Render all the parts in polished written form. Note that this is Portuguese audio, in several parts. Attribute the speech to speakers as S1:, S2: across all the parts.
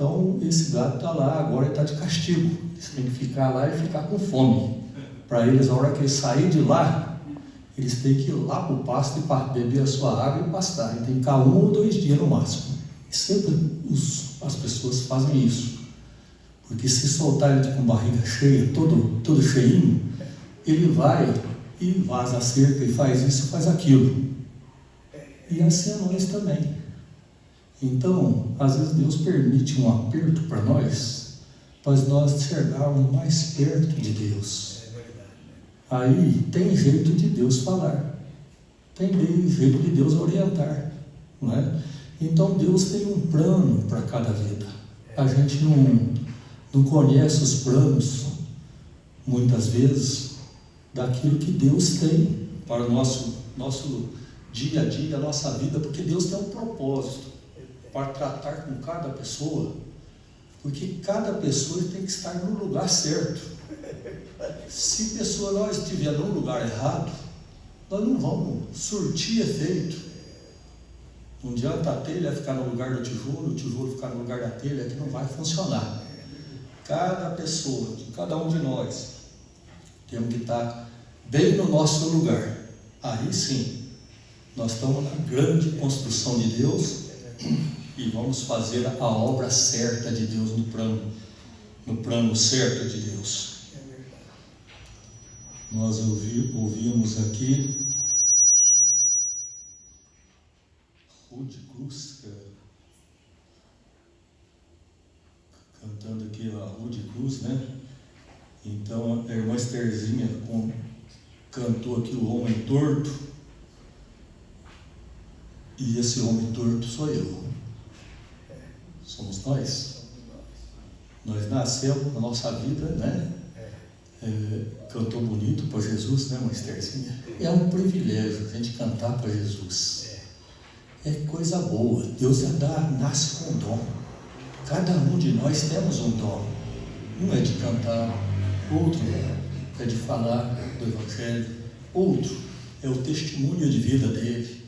S1: Então esse gado está lá, agora ele está de castigo. Eles têm que ficar lá e ficar com fome. Para eles, a hora que eles saírem de lá, eles têm que ir lá para o pasto e beber a sua água e pastar. E tem que ficar 1 ou 2 dias no máximo. E sempre as pessoas fazem isso. Porque se soltar ele com barriga cheia, todo cheinho, ele vai e vaza a cerca e faz isso, faz aquilo. E assim é nós também. Então, às vezes Deus permite um aperto para nós chegarmos mais perto de Deus. Aí tem jeito de Deus falar, tem jeito de Deus orientar, não é? Então Deus tem um plano para cada vida. A gente não conhece os planos, muitas vezes, daquilo que Deus tem para o nosso dia a dia, a nossa vida, porque Deus tem um propósito para tratar com cada pessoa, porque cada pessoa tem que estar no lugar certo. Se nós estiver no lugar errado, nós não vamos surtir efeito. Não adianta a telha ficar no lugar do tijolo, o tijolo ficar no lugar da telha, que não vai funcionar. Cada pessoa, cada um de nós, temos que estar bem no nosso lugar. Aí sim, nós estamos na grande construção de Deus e vamos fazer a obra certa de Deus no plano certo de Deus. Nós ouvimos aqui Rude Cruz, cantando aqui a Rude Cruz, né? Então a irmã Estherzinha cantou aqui o homem torto, e esse homem torto sou eu. Somos nós. Nós nascemos na nossa vida, né? Cantou bonito para Jesus, né, irmã Estherzinha? É um privilégio a gente cantar para Jesus. É coisa boa. Deus nasce com um dom. Cada um de nós temos um dom. Um é de cantar, outro é de falar do Evangelho, outro é o testemunho de vida dele.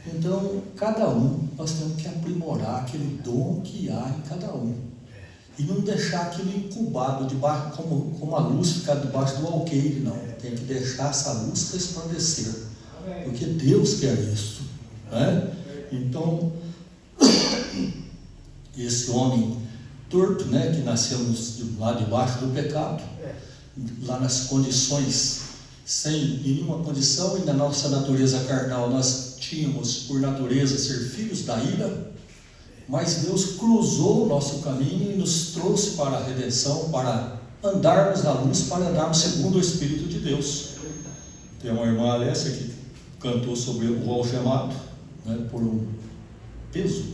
S1: Então, cada um, nós temos que aprimorar aquele dom que há em cada um. E não deixar aquilo incubado debaixo, como a luz ficar debaixo do alqueire, não. Tem que deixar essa luz resplandecer. Porque Deus quer isso, né? Então, esse homem torto, né, que nasceu lá debaixo do pecado, lá nas condições, sem nenhuma condição, e na nossa natureza carnal nós tínhamos por natureza ser filhos da ira, mas Deus cruzou o nosso caminho e nos trouxe para a redenção, para andarmos na luz, para andarmos segundo o Espírito de Deus. Tem uma irmã Alessia que cantou sobre o algemado, né, por um peso,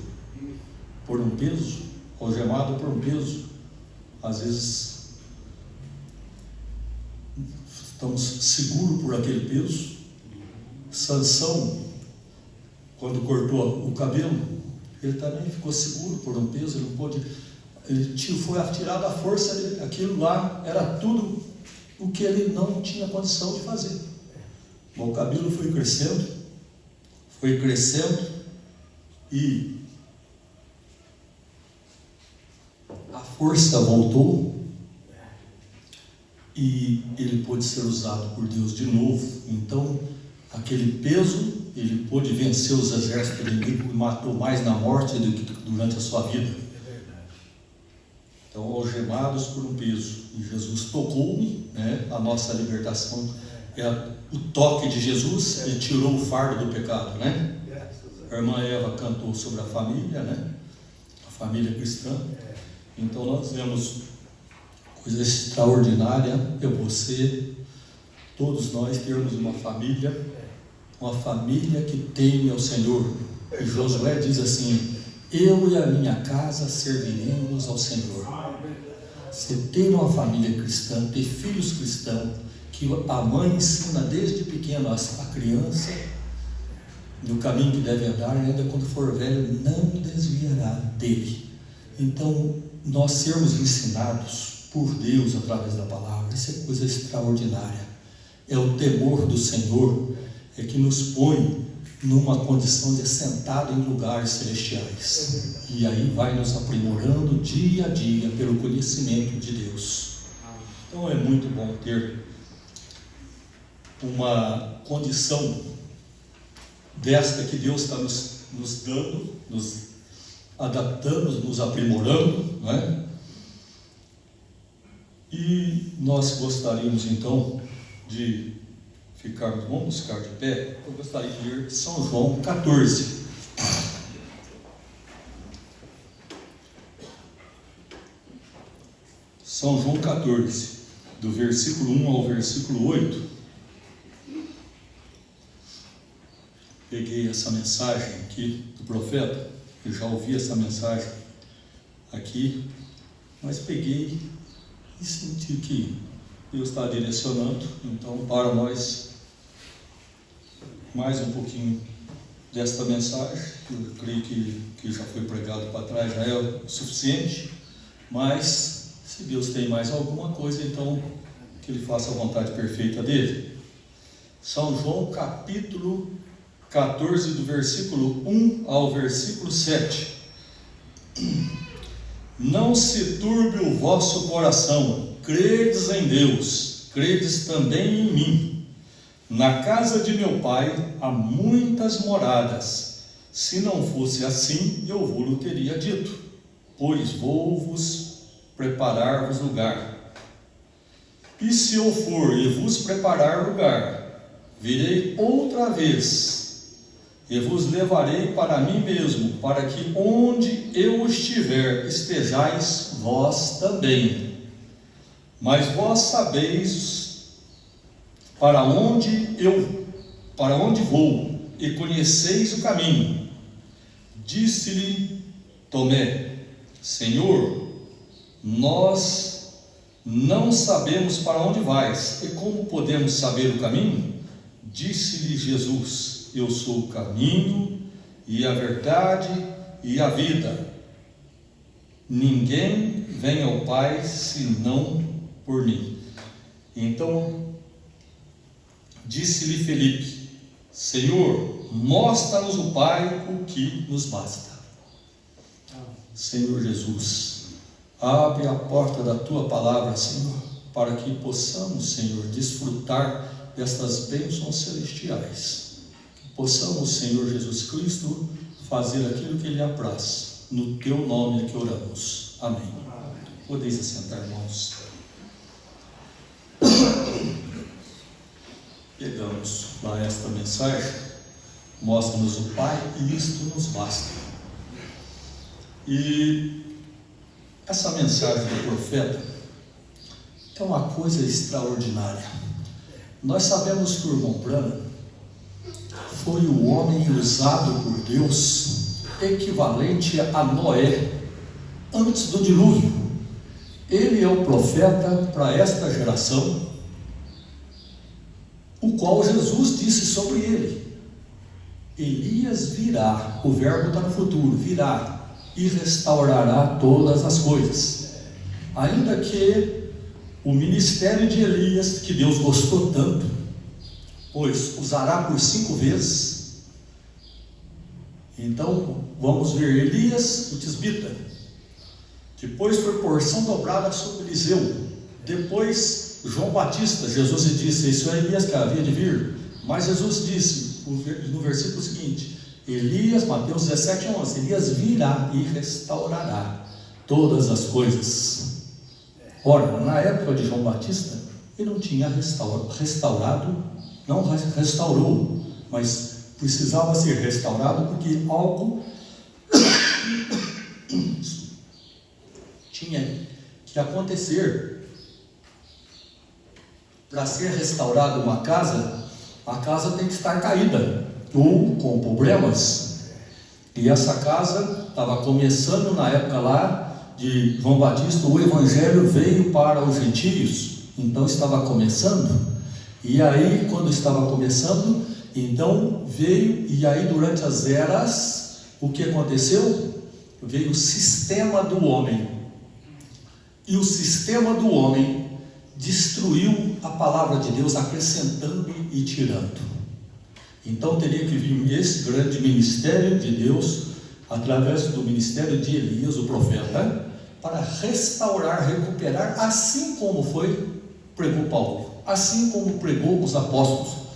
S1: algemado por um peso. Às vezes estamos seguros por aquele peso. Sansão, quando cortou o cabelo, ele também ficou seguro por um peso. Ele não pôde, foi atirado a força dele. Aquilo lá era tudo o que ele não tinha condição de fazer. O cabelo foi crescendo e a força voltou e ele pôde ser usado por Deus de novo. Então, aquele peso, ele pôde vencer os exércitos do inimigo e matou mais na morte do que durante a sua vida. Então, algemados por um peso. E Jesus tocou-me, né? A nossa libertação é o toque de Jesus, ele tirou o fardo do pecado, né? A irmã Eva cantou sobre a família, né? A família cristã. Então nós vemos coisa extraordinária, você, todos nós termos uma família que teme ao Senhor. E Josué diz assim: eu e a minha casa serviremos ao Senhor. Você ter uma família cristã, ter filhos cristãos, que a mãe ensina desde pequeno a criança no caminho que deve andar, e ainda quando for velho não desviará dele. Então, nós sermos ensinados por Deus através da palavra, isso é coisa extraordinária. É o temor do Senhor que nos põe numa condição de assentado em lugares celestiais. E aí vai nos aprimorando dia a dia pelo conhecimento de Deus. Então é muito bom ter uma condição desta que Deus está nos dando, nos adaptando, nos aprimorando, não é? E nós gostaríamos então de vamos ficar de pé. Eu gostaria de ler São João 14. São João 14, do versículo 1 ao versículo 8. Peguei essa mensagem aqui do profeta, eu já ouvi essa mensagem aqui, mas peguei e senti que Deus está direcionando, então para nós mais um pouquinho desta mensagem, eu creio que já foi pregado para trás, já é o suficiente, mas se Deus tem mais alguma coisa, então que Ele faça a vontade perfeita dEle. São João capítulo 14, do versículo 1 ao versículo 7. Não se turbe o vosso coração, credes em Deus, credes também em mim. Na casa de meu pai há muitas moradas. Se não fosse assim, eu vou-lhe teria dito, pois vou-vos preparar-vos lugar. E se eu for e vos preparar lugar, virei outra vez, e vos levarei para mim mesmo, para que onde eu estiver, estejais vós também. Mas vós sabeis para onde vou, e conheceis o caminho. Disse-lhe Tomé: Senhor, nós não sabemos para onde vais, e como podemos saber o caminho? Disse-lhe Jesus: Eu sou o caminho, e a verdade, e a vida. Ninguém vem ao Pai, senão por mim. Então, disse-lhe Felipe: Senhor, mostra-nos o Pai, o que nos basta. Senhor Jesus, abre a porta da Tua palavra, Senhor, para que possamos, Senhor, desfrutar destas bênçãos celestiais. Que possamos, Senhor Jesus Cristo, fazer aquilo que lhe apraz. No Teu nome é que oramos. Amém. Podeis assentar, irmãos. Pegamos lá esta mensagem, mostra-nos o Pai e isto nos basta. E essa mensagem do profeta é uma coisa extraordinária. Nós sabemos que o irmão Branham foi o homem usado por Deus, equivalente a Noé, antes do dilúvio. Ele é o profeta para esta geração, o qual Jesus disse sobre ele: Elias virá, o verbo está no futuro, virá e restaurará todas as coisas. Ainda que o ministério de Elias, que Deus gostou tanto, pois usará por 5 vezes. Então vamos ver Elias, o tisbita, depois foi porção dobrada sobre Eliseu, depois João Batista. Jesus lhe disse: isso é Elias que havia de vir. Mas Jesus disse no versículo seguinte, Elias, Mateus 17:11, Elias virá e restaurará todas as coisas. Ora, na época de João Batista, ele não tinha restaurado, não restaurou, mas precisava ser restaurado porque algo tinha que acontecer. Para ser restaurada uma casa, a casa tem que estar caída ou com problemas. E essa casa estava começando na época lá de João Batista, o evangelho veio para os gentios, então estava começando. E aí, quando estava começando, então veio, e aí durante as eras, o que aconteceu? Veio o sistema do homem. E o sistema do homem destruiu a palavra de Deus, acrescentando e tirando. Então teria que vir esse grande ministério de Deus, através do ministério de Elias, o profeta, para restaurar, recuperar, assim como pregou Paulo, assim como pregou os apóstolos.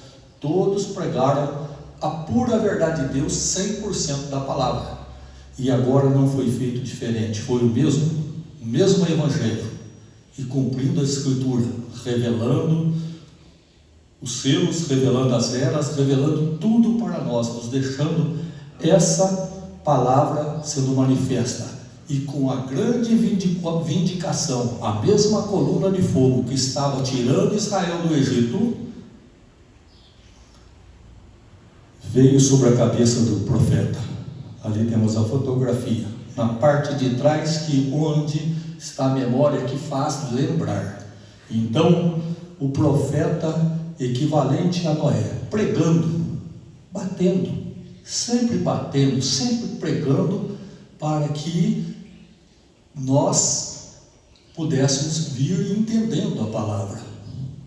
S1: Todos pregaram a pura verdade de Deus, 100% da palavra. E agora não foi feito diferente, foi o mesmo evangelho, e cumprindo a escritura, revelando os selos, revelando as eras, revelando tudo para nós, nos deixando essa palavra sendo manifesta. E com a grande vindicação, a mesma coluna de fogo que estava tirando Israel do Egito, veio sobre a cabeça do profeta. Ali temos a fotografia, na parte de trás, onde está a memória que faz lembrar. Então, o profeta equivalente a Noé, pregando, batendo, sempre pregando, para que nós pudéssemos vir entendendo a palavra.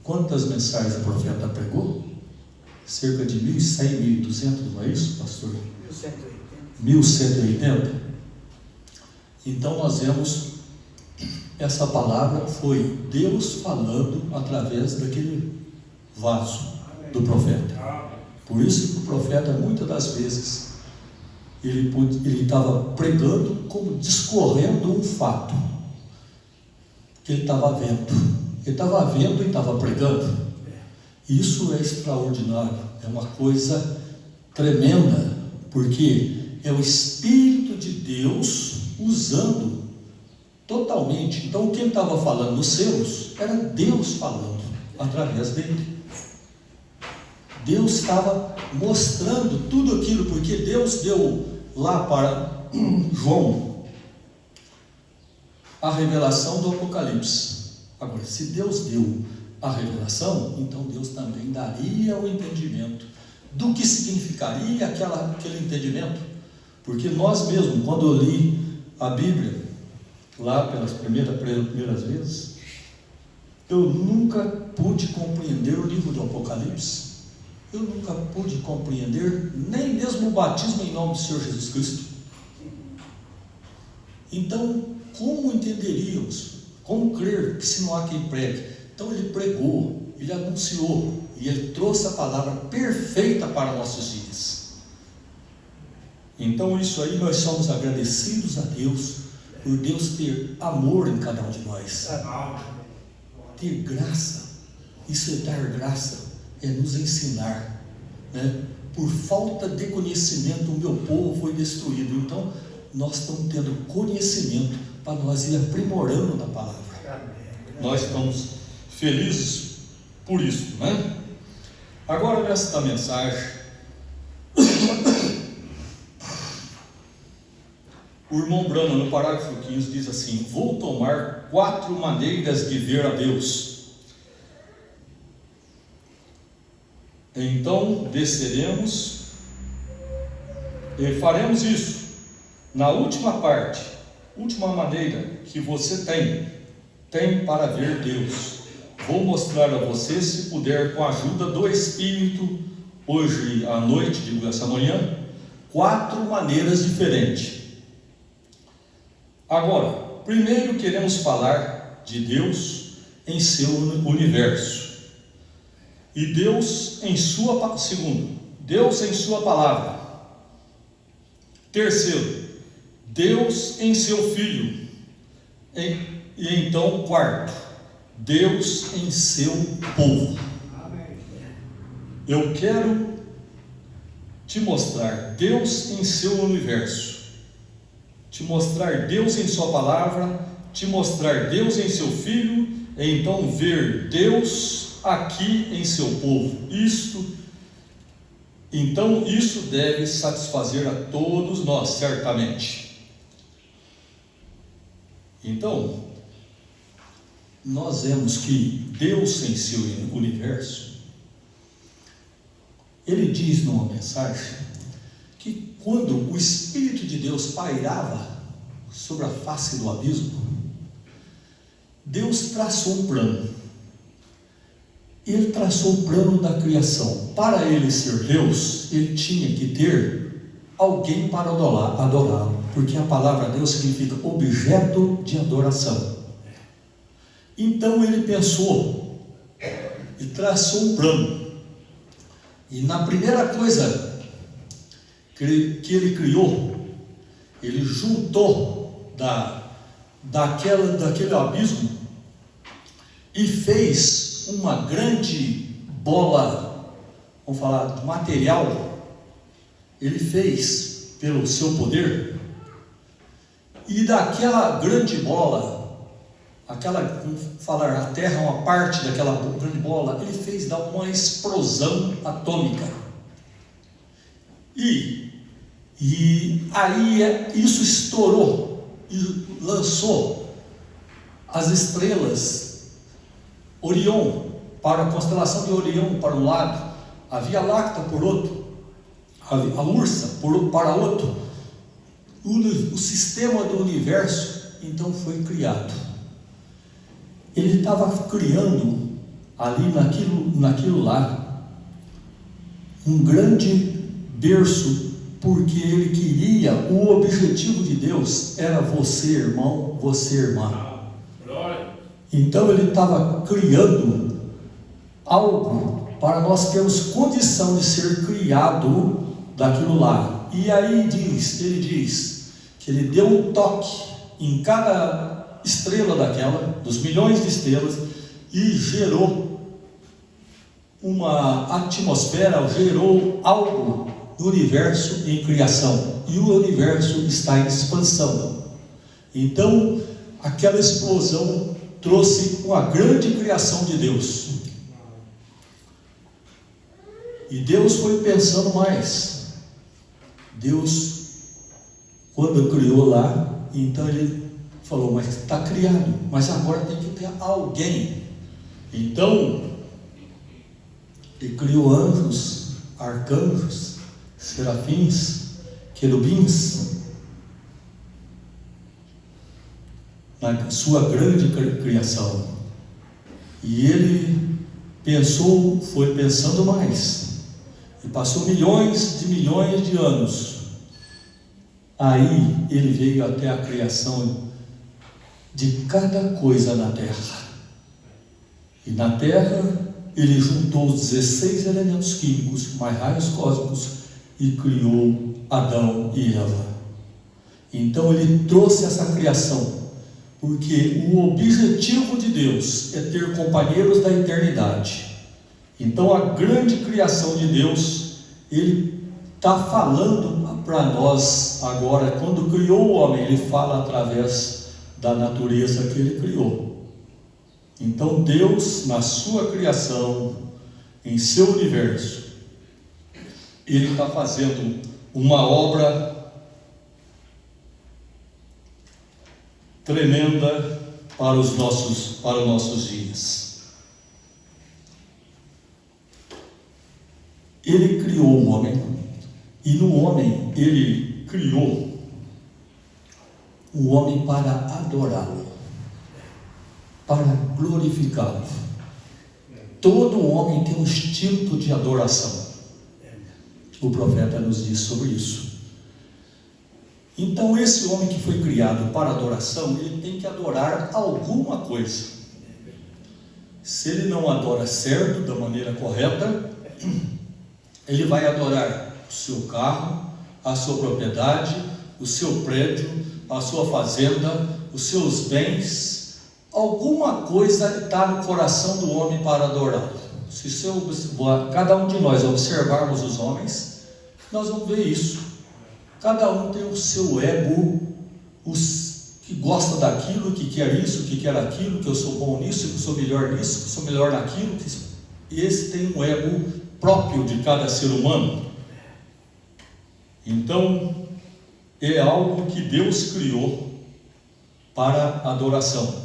S1: Quantas mensagens o profeta pregou? Cerca de 1.100, 1.200, não é isso, pastor? 1.180. Então nós vemos, essa palavra foi Deus falando através daquele vaso do profeta. Por isso que o profeta, muitas das vezes, ele estava pregando como discorrendo um fato que ele estava vendo. Ele estava vendo e estava pregando. Isso é extraordinário, é uma coisa tremenda, porque é o Espírito de Deus usando totalmente. Então o que ele estava falando nos seus era Deus falando através dele. Deus estava mostrando tudo aquilo, porque Deus deu lá para João a revelação do Apocalipse. Agora, se Deus deu a revelação, então Deus também daria o entendimento do que significaria aquele entendimento. Porque nós mesmos, quando eu li a Bíblia lá pelas primeiras vezes, eu nunca pude compreender o livro do Apocalipse. Eu nunca pude compreender nem mesmo o batismo em nome do Senhor Jesus Cristo. Então, como entenderíamos, como crer que se não há quem pregue? Então ele pregou, ele anunciou, e ele trouxe a palavra perfeita para nossos dias. Então isso aí, nós somos agradecidos a Deus, por Deus ter amor em cada um de nós, ter graça. Isso é dar graça, é nos ensinar, né? Por falta de conhecimento o meu povo foi destruído. Então nós estamos tendo conhecimento para nós ir aprimorando na palavra. Nós estamos felizes por isso, né? Agora, nesta mensagem, o irmão Branham, no parágrafo 15, diz assim: vou tomar 4 maneiras de ver a Deus. Então desceremos e faremos isso. Na última parte, última maneira que você tem para ver Deus. Vou mostrar a você, se puder, com a ajuda do Espírito, hoje à noite, digo essa manhã, 4 maneiras diferentes. Agora, primeiro queremos falar de Deus em seu universo. E Deus em sua, segundo, Deus em sua palavra. Terceiro, Deus em seu Filho. E então, quarto, Deus em seu povo. Eu quero te mostrar Deus em seu universo, te mostrar Deus em sua palavra, te mostrar Deus em seu Filho, e então ver Deus aqui em seu povo. Então isso deve satisfazer a todos nós, certamente. Então, nós vemos que Deus em seu universo, ele diz numa mensagem que quando o Espírito de Deus pairava sobre a face do abismo, Deus traçou um plano. Ele traçou o plano da criação. Para ele ser Deus, ele tinha que ter alguém para adorá-lo, porque a palavra Deus significa objeto de adoração. Então ele pensou e traçou um plano. E na primeira coisa que ele criou, ele juntou daquele abismo e fez uma grande bola, vamos falar de material. Ele fez pelo seu poder, e daquela grande bola, vamos falar, a terra é uma parte daquela grande bola, ele fez dar uma explosão atômica, e aí isso estourou e lançou as estrelas Orion, para a constelação de Orion para um lado, a Via Láctea por outro, a Ursa para outro. O sistema do universo então foi criado. Ele estava criando ali naquilo lá um grande berço, porque ele queria, o objetivo de Deus era você, irmão, você, irmã. Então ele estava criando algo para nós termos condição de ser criado daquilo lá. E aí ele diz que ele deu um toque em cada estrela daquela, dos milhões de estrelas, e gerou uma atmosfera, gerou algo no universo em criação. E o universo está em expansão. Então aquela explosão trouxe uma grande criação de Deus. E Deus foi pensando mais. Deus, quando criou lá, então ele falou, mas está criado, mas agora tem que ter alguém. Então ele criou anjos, arcanjos, serafins, querubins, na sua grande criação. E ele foi pensando mais, e passou milhões de anos. Aí ele veio até a criação de cada coisa na terra. E na terra ele juntou os 16 elementos químicos, mais raios cósmicos, e criou Adão e Eva. Então ele trouxe essa criação, porque o objetivo de Deus é ter companheiros da eternidade. Então a grande criação de Deus, ele está falando para nós agora. Quando criou o homem, ele fala através da natureza que ele criou. Então Deus, na sua criação, em seu universo, ele está fazendo uma obra tremenda para os nossos dias. Ele criou o homem, e no homem ele criou o homem para adorá-lo, para glorificá-lo. Todo homem tem um instinto de adoração. O profeta nos diz sobre isso. Então esse homem que foi criado para adoração, ele tem que adorar alguma coisa. Se ele não adora certo, da maneira correta, ele vai adorar o seu carro, a sua propriedade, o seu prédio, a sua fazenda, os seus bens. Alguma coisa está no coração do homem para adorá-lo. Se cada um de nós observarmos os homens, nós vamos ver isso. Cada um tem o seu ego, que gosta daquilo, que quer isso, que quer aquilo, que eu sou bom nisso, que eu sou melhor nisso, que eu sou melhor naquilo. E esse tem um ego próprio de cada ser humano. Então, é algo que Deus criou para adoração.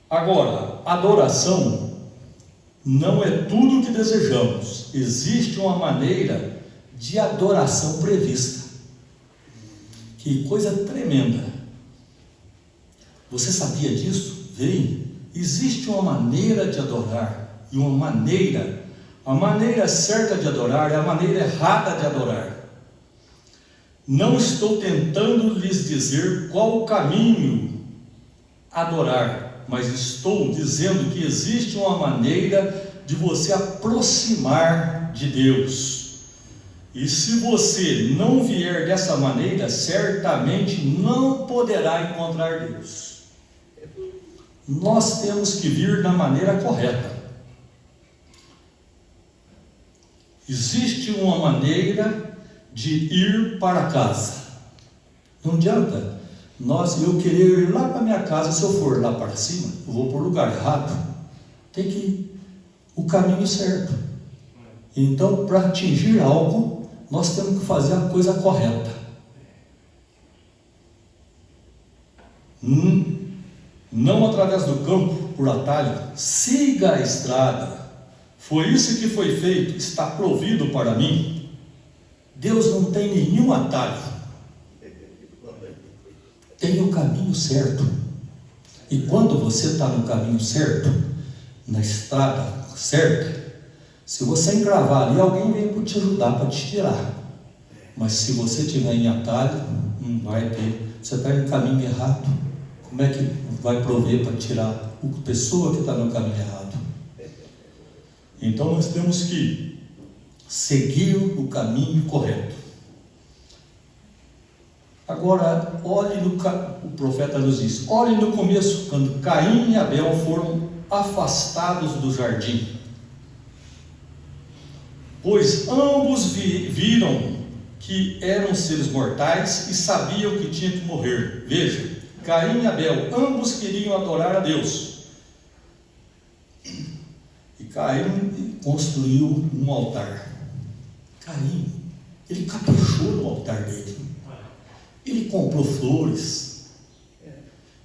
S1: Agora, adoração não é tudo o que desejamos. Existe uma maneira de adoração prevista. Que coisa tremenda. Você sabia disso? Existe uma maneira de adorar e uma maneira. A maneira certa de adorar é a maneira errada de adorar. Não estou tentando lhes dizer qual o caminho adorar, mas estou dizendo que existe uma maneira de você aproximar de Deus. E se você não vier dessa maneira, certamente não poderá encontrar Deus. Nós temos que vir da maneira correta. Existe uma maneira de ir para casa. Não adianta eu querer ir lá para minha casa. Se eu for lá para cima, eu vou para o lugar errado. Tem que ir o caminho certo. Então, para atingir algo, nós temos que fazer a coisa correta. Não através do campo, por atalho. Siga a estrada. Foi isso que foi feito, está provido para mim. Deus não tem nenhum atalho. Tem o caminho certo. E quando você está no caminho certo, na estrada certa, se você encravar ali, alguém vem para te ajudar, para te tirar. Mas se você estiver em atalho, não vai ter. Você está em caminho errado. Como é que vai prover para tirar a pessoa que está no caminho errado? Então nós temos que seguir o caminho correto. Agora, o profeta nos diz, olhe no começo, quando Caim e Abel foram afastados do jardim. Pois ambos viram que eram seres mortais e sabiam que tinham que morrer. Veja, Caim e Abel, ambos queriam adorar a Deus. E Caim construiu um altar. Caim, ele caprichou no altar dele. Ele comprou flores,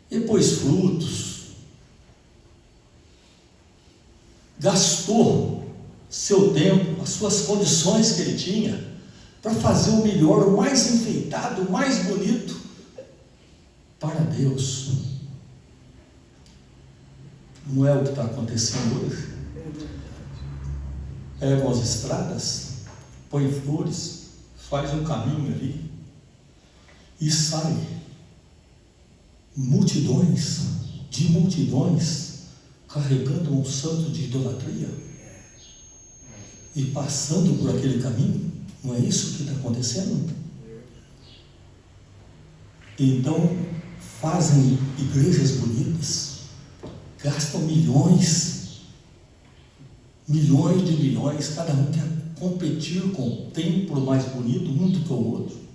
S1: ele pôs frutos, gastou seu tempo, as suas condições que ele tinha, para fazer o melhor, o mais enfeitado, o mais bonito para Deus. Não é o que está acontecendo hoje? Pegam as estradas, põe flores, faz um caminho ali e sai multidões carregando um santo de idolatria e passando por aquele caminho. Não é isso que está acontecendo? Então fazem igrejas bonitas, gastam milhões de milhões, cada um quer competir com o templo mais bonito, um do que o outro.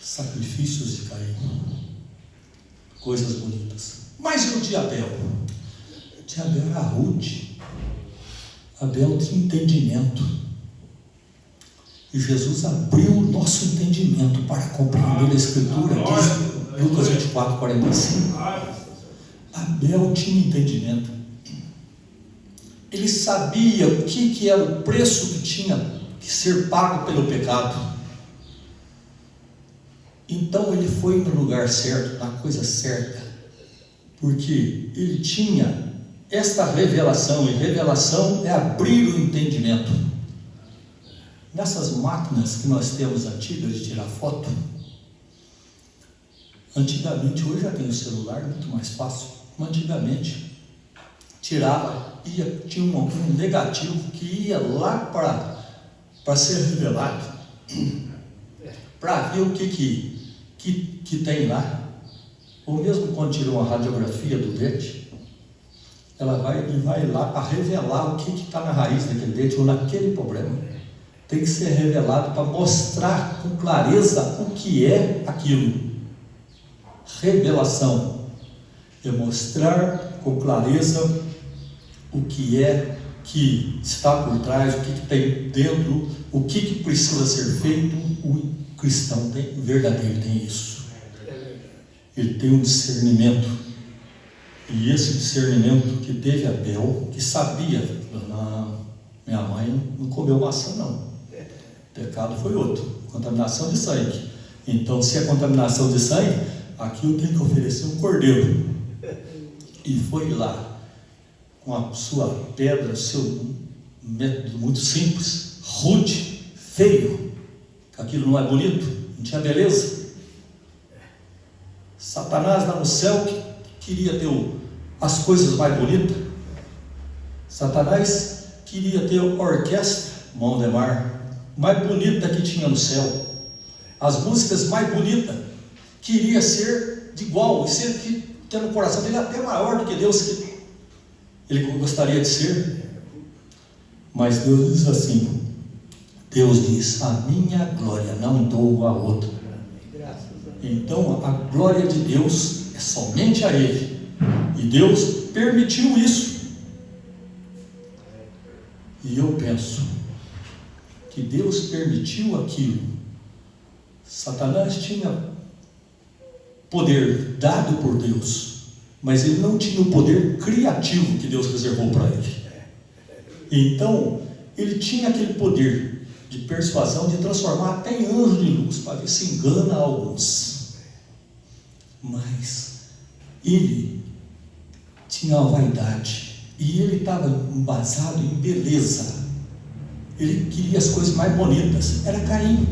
S1: Sacrifícios de Caim, coisas bonitas. Mas e o de Abel? O de Abel era rude. Abel tinha entendimento. E Jesus abriu o nosso entendimento para compreender a Escritura. Diz Lucas 24, 45. Abel tinha entendimento. Ele sabia o que era o preço que tinha que ser pago pelo pecado. Então ele foi no lugar certo, na coisa certa, porque ele tinha esta revelação, e revelação é abrir o entendimento. Nessas máquinas que nós temos antigas de tirar foto, antigamente, hoje já tem o celular, muito mais fácil, mas antigamente tirava, tinha um negativo que ia lá para ser revelado, para ver o que tem lá. Ou mesmo quando tirou uma radiografia do dente, ele vai lá para revelar o que está na raiz daquele dente ou naquele problema. Tem que ser revelado para mostrar com clareza o que é aquilo. Revelação é mostrar com clareza o que é que está por trás, o que tem dentro, o que precisa ser feito. O cristão verdadeiro tem isso. Ele tem um discernimento. E esse discernimento que teve Abel, que sabia, minha mãe não comeu maçã não. O pecado foi outro, contaminação de sangue. Então, se é contaminação de sangue, aqui eu tenho que oferecer um cordeiro. e foi lá com a sua pedra, seu método muito simples, rude, feio, que aquilo não é bonito, não tinha beleza. Satanás lá no céu queria ter as coisas mais bonitas. Satanás queria ter a orquestra Mão de Mar mais bonita que tinha no céu, as músicas mais bonitas, queria ser de igual, e ser que no coração dele até maior do que Deus que ele gostaria de ser. Mas Deus diz assim, Deus diz, a minha glória não dou a outra. Então a glória de Deus é somente a Ele, e Deus permitiu isso. E eu penso que Deus permitiu aquilo. Satanás tinha poder dado por Deus, mas ele não tinha o poder criativo que Deus reservou para ele. Então ele tinha aquele poder de persuasão, de transformar até em anjo de luz, para ver se engana alguns. Mas ele tinha uma vaidade, e ele estava embasado em beleza. Ele queria as coisas mais bonitas. Era Caim,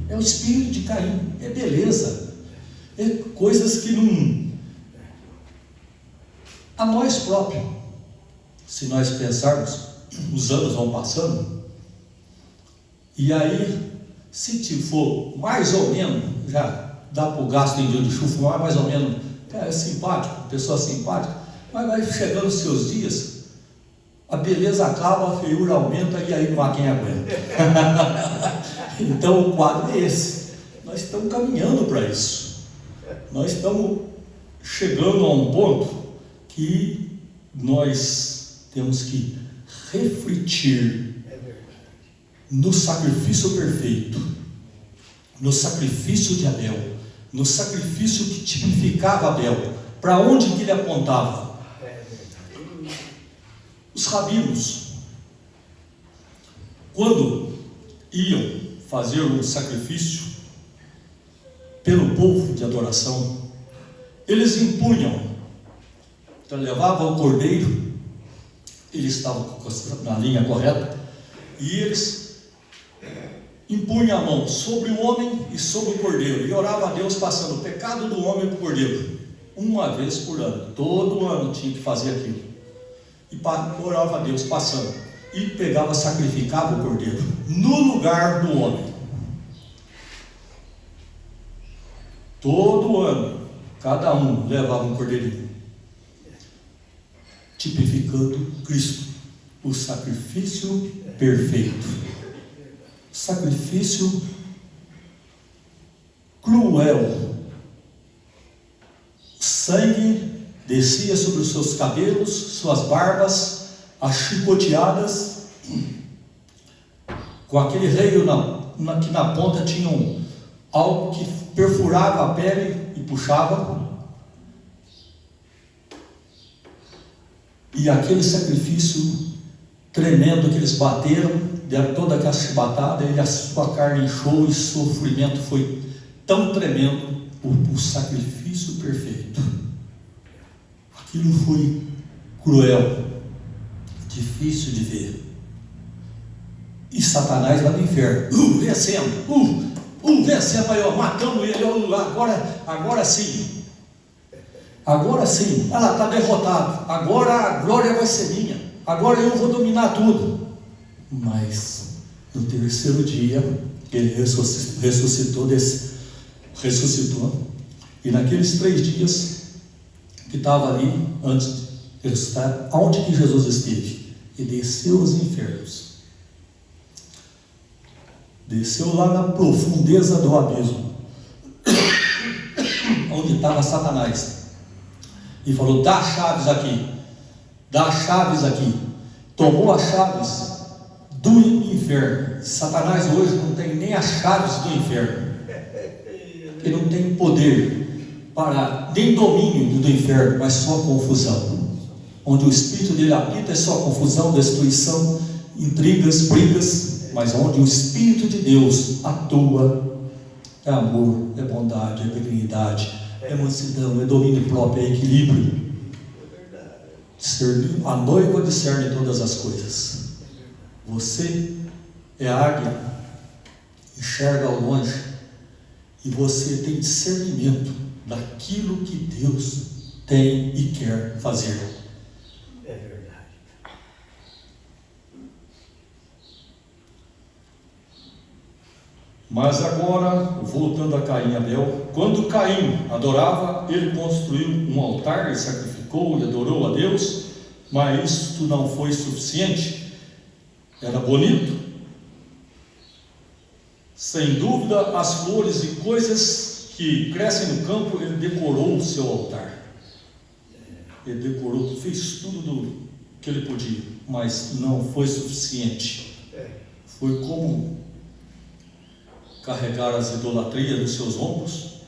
S1: é o espírito de Caim, é beleza, é coisas que não... A nós próprios, se nós pensarmos, os anos vão passando, e aí, se for mais ou menos, já dá para o gasto em dia de chuva, mais ou menos, é simpático, pessoa simpática, mas vai chegando os seus dias, a beleza acaba, a feiura aumenta, e aí não há quem aguenta. Então o quadro é esse. Nós estamos caminhando para isso. Nós estamos chegando a um ponto que nós temos que refletir no sacrifício perfeito, no sacrifício de Abel, no sacrifício que tipificava Abel. Para onde que ele apontava? Os rabinos, quando iam fazer um sacrifício pelo povo de adoração, eles impunham, então levavam o cordeiro, eles estavam na linha correta, e eles impunham a mão sobre o homem e sobre o cordeiro, e oravam a Deus passando o pecado do homem para o cordeiro, uma vez por ano. Todo ano tinha que fazer aquilo, e orava a Deus passando, e pegava, sacrificava o cordeiro no lugar do homem. Todo ano cada um levava um cordeirinho, tipificando Cristo, o sacrifício perfeito, sacrifício cruel. Sangue descia sobre os seus cabelos, suas barbas, as chicoteadas, com aquele reio que na ponta tinha algo que perfurava a pele e puxava. E aquele sacrifício tremendo que eles bateram, deram toda aquela chibatada, e a sua carne inchou, e o sofrimento foi tão tremendo, o sacrifício perfeito. Aquilo foi cruel, difícil de ver. E Satanás lá no inferno, vencemos, vencemos aí, ó, matamos ele, agora sim, ela está derrotada, agora a glória vai ser minha, agora eu vou dominar tudo. Mas no terceiro dia ele ressuscitou, e naqueles 3 dias que estava ali, antes de ressuscitar, onde que Jesus esteve? Ele desceu aos infernos, desceu lá na profundeza do abismo, onde estava Satanás, e falou: dá chaves aqui, tomou as chaves do inferno. Satanás hoje não tem nem as chaves do inferno, ele não tem poder para nem domínio do inferno, mas só confusão. Onde o espírito dele habita é só confusão, destruição, intrigas, brigas. Mas onde o Espírito de Deus atua, é amor, é bondade, é benignidade, é mansidão, é domínio próprio, é equilíbrio. A noiva discerne todas as coisas. Você é a águia, enxerga ao longe, e você tem discernimento daquilo que Deus tem e quer fazer.
S2: É verdade.
S1: Mas agora, voltando a Caim e Abel, quando Caim adorava, ele construiu um altar e sacrificou e adorou a Deus, mas isto não foi suficiente. Era bonito, sem dúvida, as flores e coisas que crescem no campo, ele decorou o seu altar. Ele decorou, fez tudo do que ele podia, mas não foi suficiente. Foi como carregar as idolatrias nos seus ombros,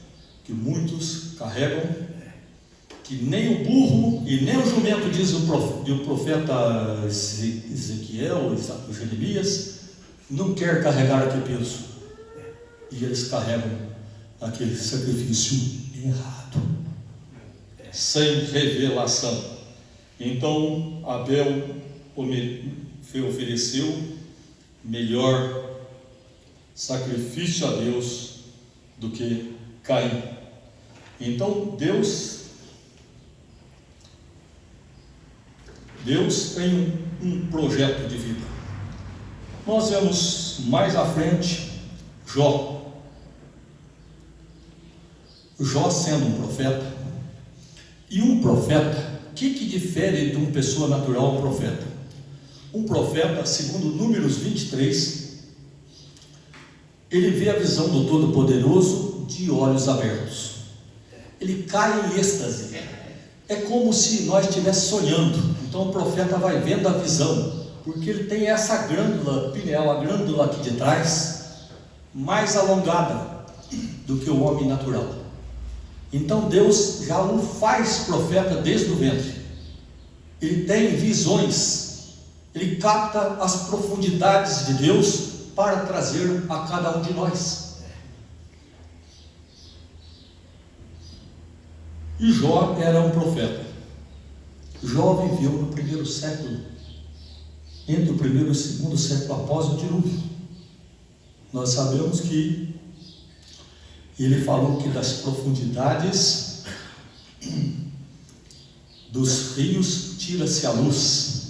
S1: que muitos carregam, que nem o burro e nem o jumento, diz o profeta Ezequiel, o Jeremias, não quer carregar aquele peso, e eles carregam aquele sacrifício errado, sem revelação. Então Abel ofereceu melhor sacrifício a Deus do que Caim. Então Deus tem um projeto de vida. Nós vemos mais à frente Jó sendo um profeta. E um profeta, o que difere de uma pessoa natural? Um profeta, segundo Números 23, ele vê a visão do Todo-Poderoso de olhos abertos. Ele cai em êxtase. É como se nós estivéssemos sonhando. Então o profeta vai vendo a visão, porque ele tem essa glândula pineal, a glândula aqui de trás, mais alongada do que o homem natural. Então Deus já o faz profeta desde o ventre. Ele tem visões, ele capta as profundidades de Deus para trazer a cada um de nós. E Jó era um profeta. Jó viveu no primeiro século, entre o primeiro e o segundo século após o dilúvio. Nós sabemos que ele falou que das profundidades dos rios tira-se a luz.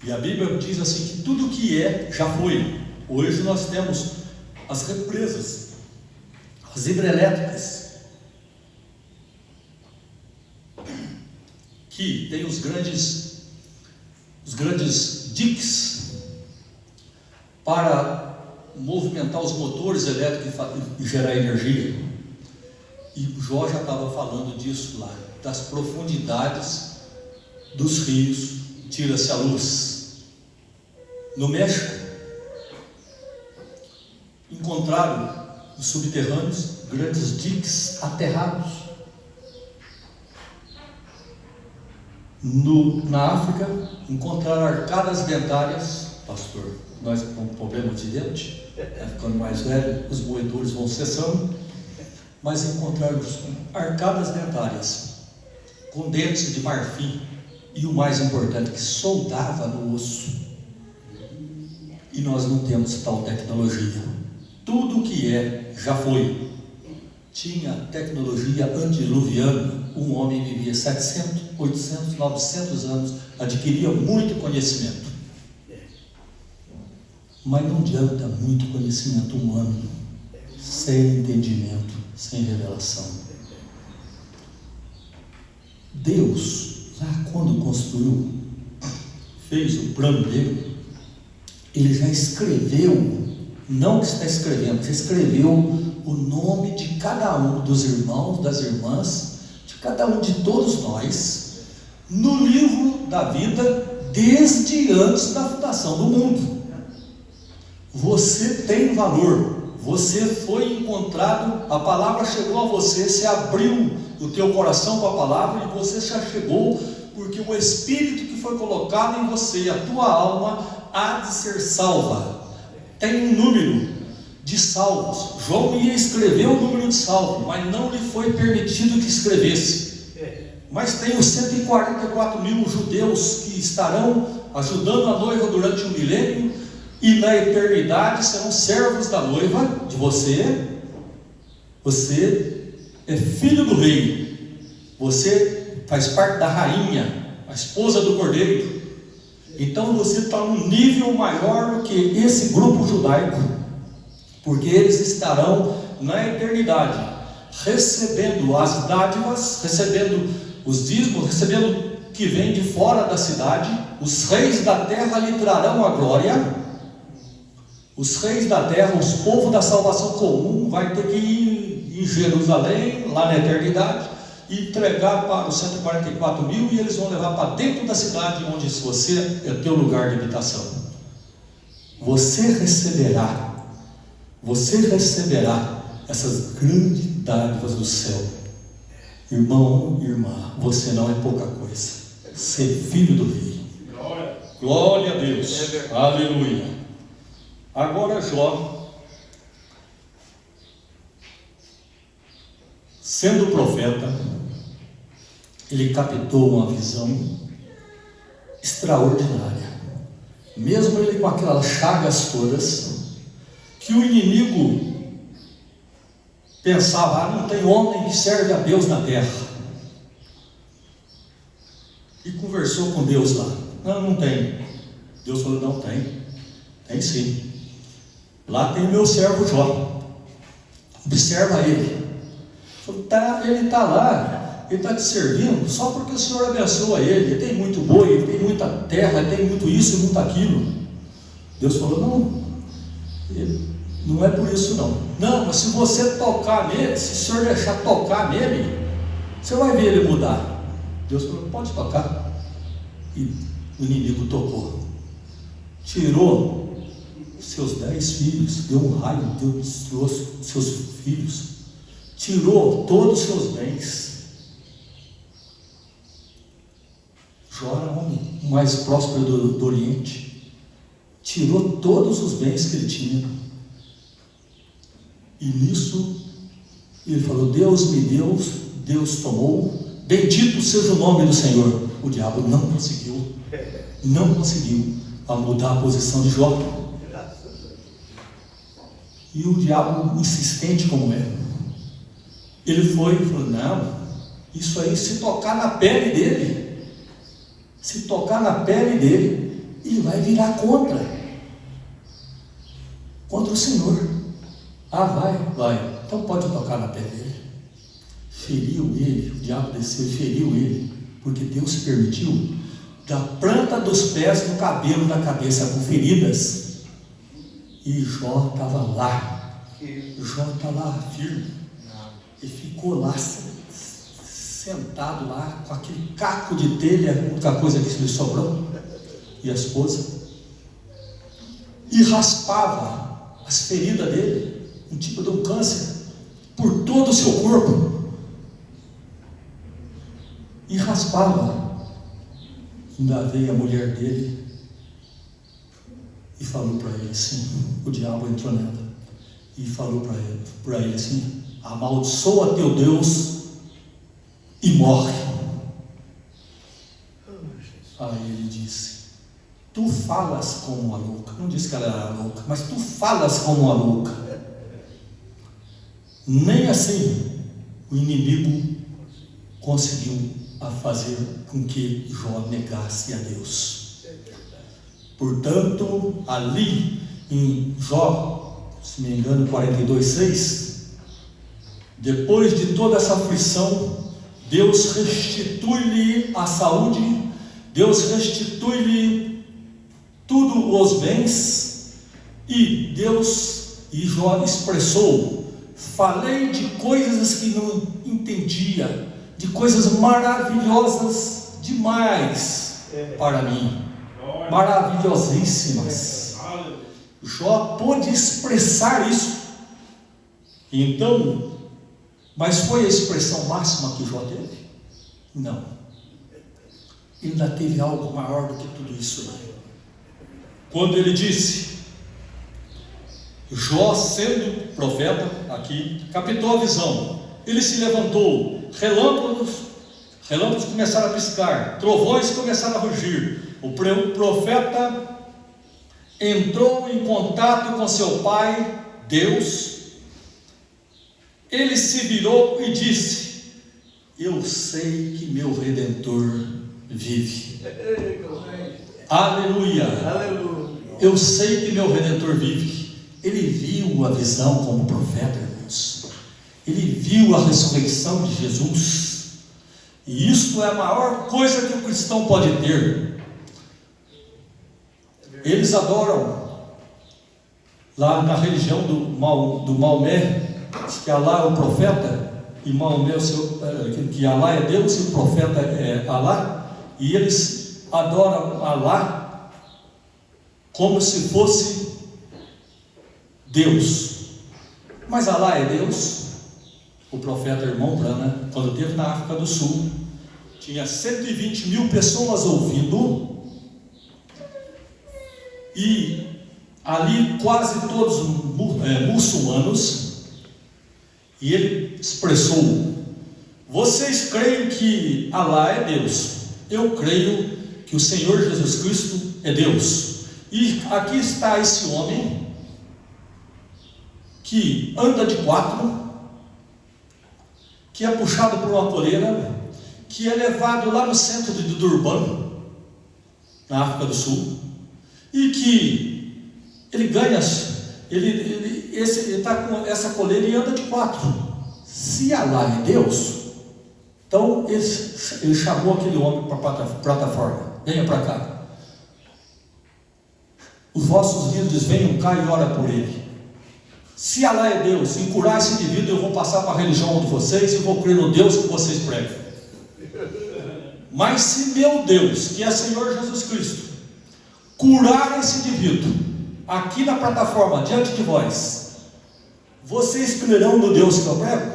S1: E a Bíblia diz assim que tudo que já foi. Hoje nós temos as represas, as hidrelétricas, que tem os grandes diques para movimentar os motores elétricos e gerar energia. E Jó já estava falando disso lá, das profundidades dos rios tira-se a luz. No México, encontraram os subterrâneos grandes diques aterrados. Na África, encontraram arcadas dentárias. Pastor, nós com problema de dente, ficando mais velho, os moedores vão cessando, mas encontraram arcadas dentárias com dentes de marfim, e o mais importante, que soldava no osso. E nós não temos tal tecnologia. Tudo que já foi. Tinha tecnologia antediluviana. Um homem vivia 700, 800, 900 anos, adquiria muito conhecimento. Mas não adianta muito conhecimento humano sem entendimento, sem revelação. Deus, lá quando construiu, fez o plano dele, ele já escreveu, não que está escrevendo, já escreveu o nome de cada um dos irmãos, das irmãs, de cada um de todos nós, no livro da vida, desde antes da fundação do mundo. Você tem valor, você foi encontrado, a palavra chegou a você, você abriu o teu coração para a palavra, e você já chegou, porque o Espírito que foi colocado em você, a tua alma, há de ser salva. Tem um número de salvos. João ia escrever o número de salvos, mas não lhe foi permitido que escrevesse. mas tem os 144 mil judeus que estarão ajudando a noiva durante o milênio, e na eternidade serão servos da noiva de você. Você é filho do rei, você faz parte da rainha, a esposa do cordeiro. Então você está num nível maior do que esse grupo judaico, porque eles estarão na eternidade recebendo as dádivas, recebendo os dízimos, recebendo o que vem de fora da cidade. Os reis da terra lhe trarão a glória. Os reis da terra, os povos da salvação comum, vai ter que ir em Jerusalém, lá na eternidade, e entregar para os 144 mil, e eles vão levar para dentro da cidade, onde você é teu lugar de habitação. Você receberá essas grandes dádivas do céu. Irmão, irmã, você não é pouca coisa. Ser filho do rei. Glória a Deus. Aleluia. Agora Jó, sendo profeta, ele captou uma visão extraordinária. Mesmo ele com aquelas chagas todas, que o inimigo pensava, não tem homem que serve a Deus na terra. E conversou com Deus lá. Não tem. Deus falou, não tem. Tem sim. Lá tem o meu servo Jó. Observa ele. Ele está lá, ele está te servindo só porque o Senhor abençoa ele. Ele tem muito boi, ele tem muita terra, ele tem muito isso e muito aquilo. Deus falou, não é por isso não. Não, mas se você tocar nele, se o Senhor deixar tocar nele, você vai ver ele mudar. Deus falou, pode tocar. E o inimigo tocou. Tirou seus 10 filhos, deu um raio, destruiu seus filhos, tirou todos os seus bens. Jó era o homem mais próspero do Oriente, tirou todos os bens que ele tinha, e nisso ele falou, Deus me deu, Deus tomou, bendito seja o nome do Senhor. O diabo não conseguiu a mudar a posição de Jó. E o diabo, insistente como é, ele foi e falou, não, isso aí, se tocar na pele dele, ele vai virar contra o Senhor. Vai, então pode tocar na pele dele. Feriu ele, o diabo desceu e feriu ele, porque Deus permitiu, da planta dos pés no cabelo da cabeça, com feridas. E Jó estava lá. Jó está lá firme. E ficou lá sentado lá com aquele caco de telha, a única coisa que lhe sobrou, e a esposa, e raspava as feridas dele, um tipo de um câncer, por todo o seu corpo, e raspava. Ainda veio a mulher dele e falou para ele assim, o diabo entrou nela e falou para ele assim, amaldiçoa teu Deus e morre. Aí ele disse, tu falas como uma louca. Não disse que ela era louca, mas tu falas como uma louca. Nem assim o inimigo conseguiu a fazer com que Jó negasse a Deus. Portanto, ali em Jó, se me engano, 42:6, depois de toda essa aflição, Deus restitui-lhe a saúde, Deus restitui-lhe tudo os bens, e Jó expressou, falei de coisas que não entendia, de coisas maravilhosas demais para mim, maravilhosíssimas. Jó pôde expressar isso. Então, mas foi a expressão máxima que Jó teve? Não. Ele ainda teve algo maior do que tudo isso aí. Quando ele disse, Jó, sendo profeta, aqui, captou a visão. Ele se levantou, relâmpagos relâmpagos começaram a piscar, trovões começaram a rugir. O profeta entrou em contato com seu pai, Deus. Ele se virou e disse: eu sei que meu Redentor vive. Aleluia.
S2: Aleluia.
S1: Eu sei que meu Redentor vive. Ele viu a visão como profeta, irmãos. Ele viu a ressurreição de Jesus. E isto é a maior coisa que o cristão pode ter. Eles adoram, lá na religião do Maomé, que Alá é o profeta, e Maomé que Alá é Deus e o profeta é Alá, e eles adoram Alá como se fosse Deus. Mas Alá é Deus. O profeta Irmão Brana, quando esteve na África do Sul, tinha 120 mil pessoas ouvindo, e ali quase todos muçulmanos, e ele expressou: vocês creem que Alá é Deus, eu creio que o Senhor Jesus Cristo é Deus. E aqui está esse homem que anda de 4, que é puxado por uma coleira, que é levado lá no centro de Durban, na África do Sul, e que ele ganha, ele está com essa coleira e anda de 4. Se Alá é Deus, então ele chamou aquele homem para a plataforma: venha para cá, os vossos líderes venham cá e ora por ele. Se Alá é Deus, em curar esse indivíduo, eu vou passar para a religião de vocês e vou crer no Deus que vocês pregam. Mas se meu Deus, que é Senhor Jesus Cristo, curar esse indivíduo aqui na plataforma, diante de vós, vocês crerão no Deus que eu prego?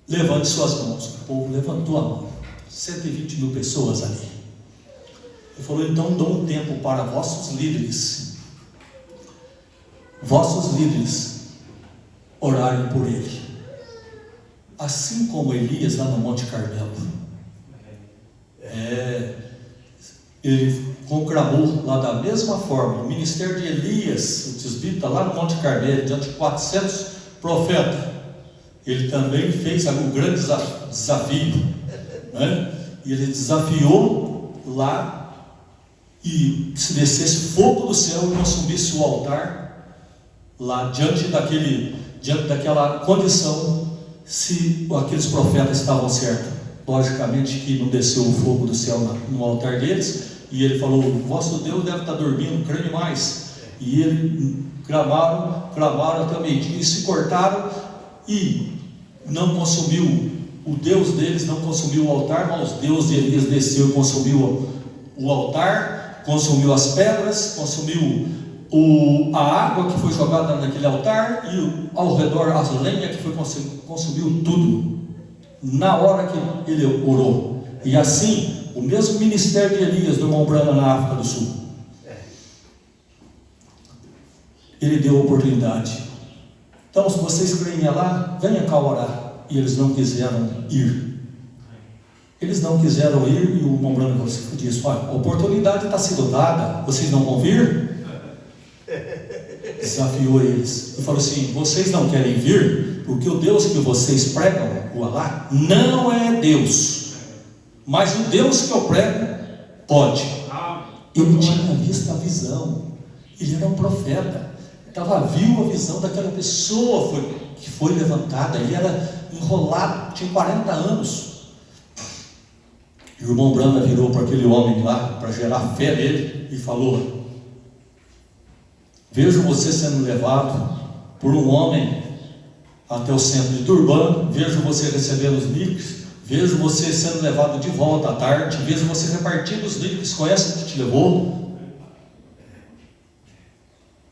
S1: Levante suas mãos. O povo levantou a mão, 120 mil pessoas ali. Ele falou: então dou um tempo para vossos líderes orarem por ele, assim como Elias lá no Monte Carmelo. Ele conclamou lá da mesma forma. O ministério de Elias, o tisbita, lá no Monte Carmelo, diante de 400 profetas, ele também fez um grande desafio, né? E ele desafiou lá, e se descesse fogo do céu e consumisse o altar, lá diante daquela condição, se aqueles profetas estavam certos. Logicamente que não desceu o fogo do céu no altar deles, e ele falou: o vosso Deus deve estar dormindo, crê mais. E ele clamaram até o meio-dia e se cortaram, e não consumiu, o Deus deles não consumiu o altar, mas o Deus de Elias desceu e consumiu o altar, consumiu as pedras, consumiu a água que foi jogada naquele altar, e ao redor as lenhas que foi consumiu tudo, na hora que ele orou. E assim, o mesmo ministério de Elias do Irmão Brana na África do Sul, ele deu oportunidade. Então, se vocês creem lá, venha cá orar. E eles não quiseram ir. Eles não quiseram ir, e o Irmão Brana disse: olha, a oportunidade está sendo dada, vocês não vão vir? Desafiou eles e falou assim: vocês não querem vir porque o Deus que vocês pregam, o Alá, não é Deus, mas o Deus que eu prego pode. Ele tinha visto a visão, ele era um profeta, viu a visão daquela pessoa que foi levantada. Ele era enrolado, tinha 40 anos. E o Irmão Brana virou para aquele homem lá, para gerar fé nele, e falou: vejo você sendo levado por um homem até o centro de Durban, vejo você recebendo os livros, vejo você sendo levado de volta à tarde, vejo você repartindo os livros. Conhece o que te levou?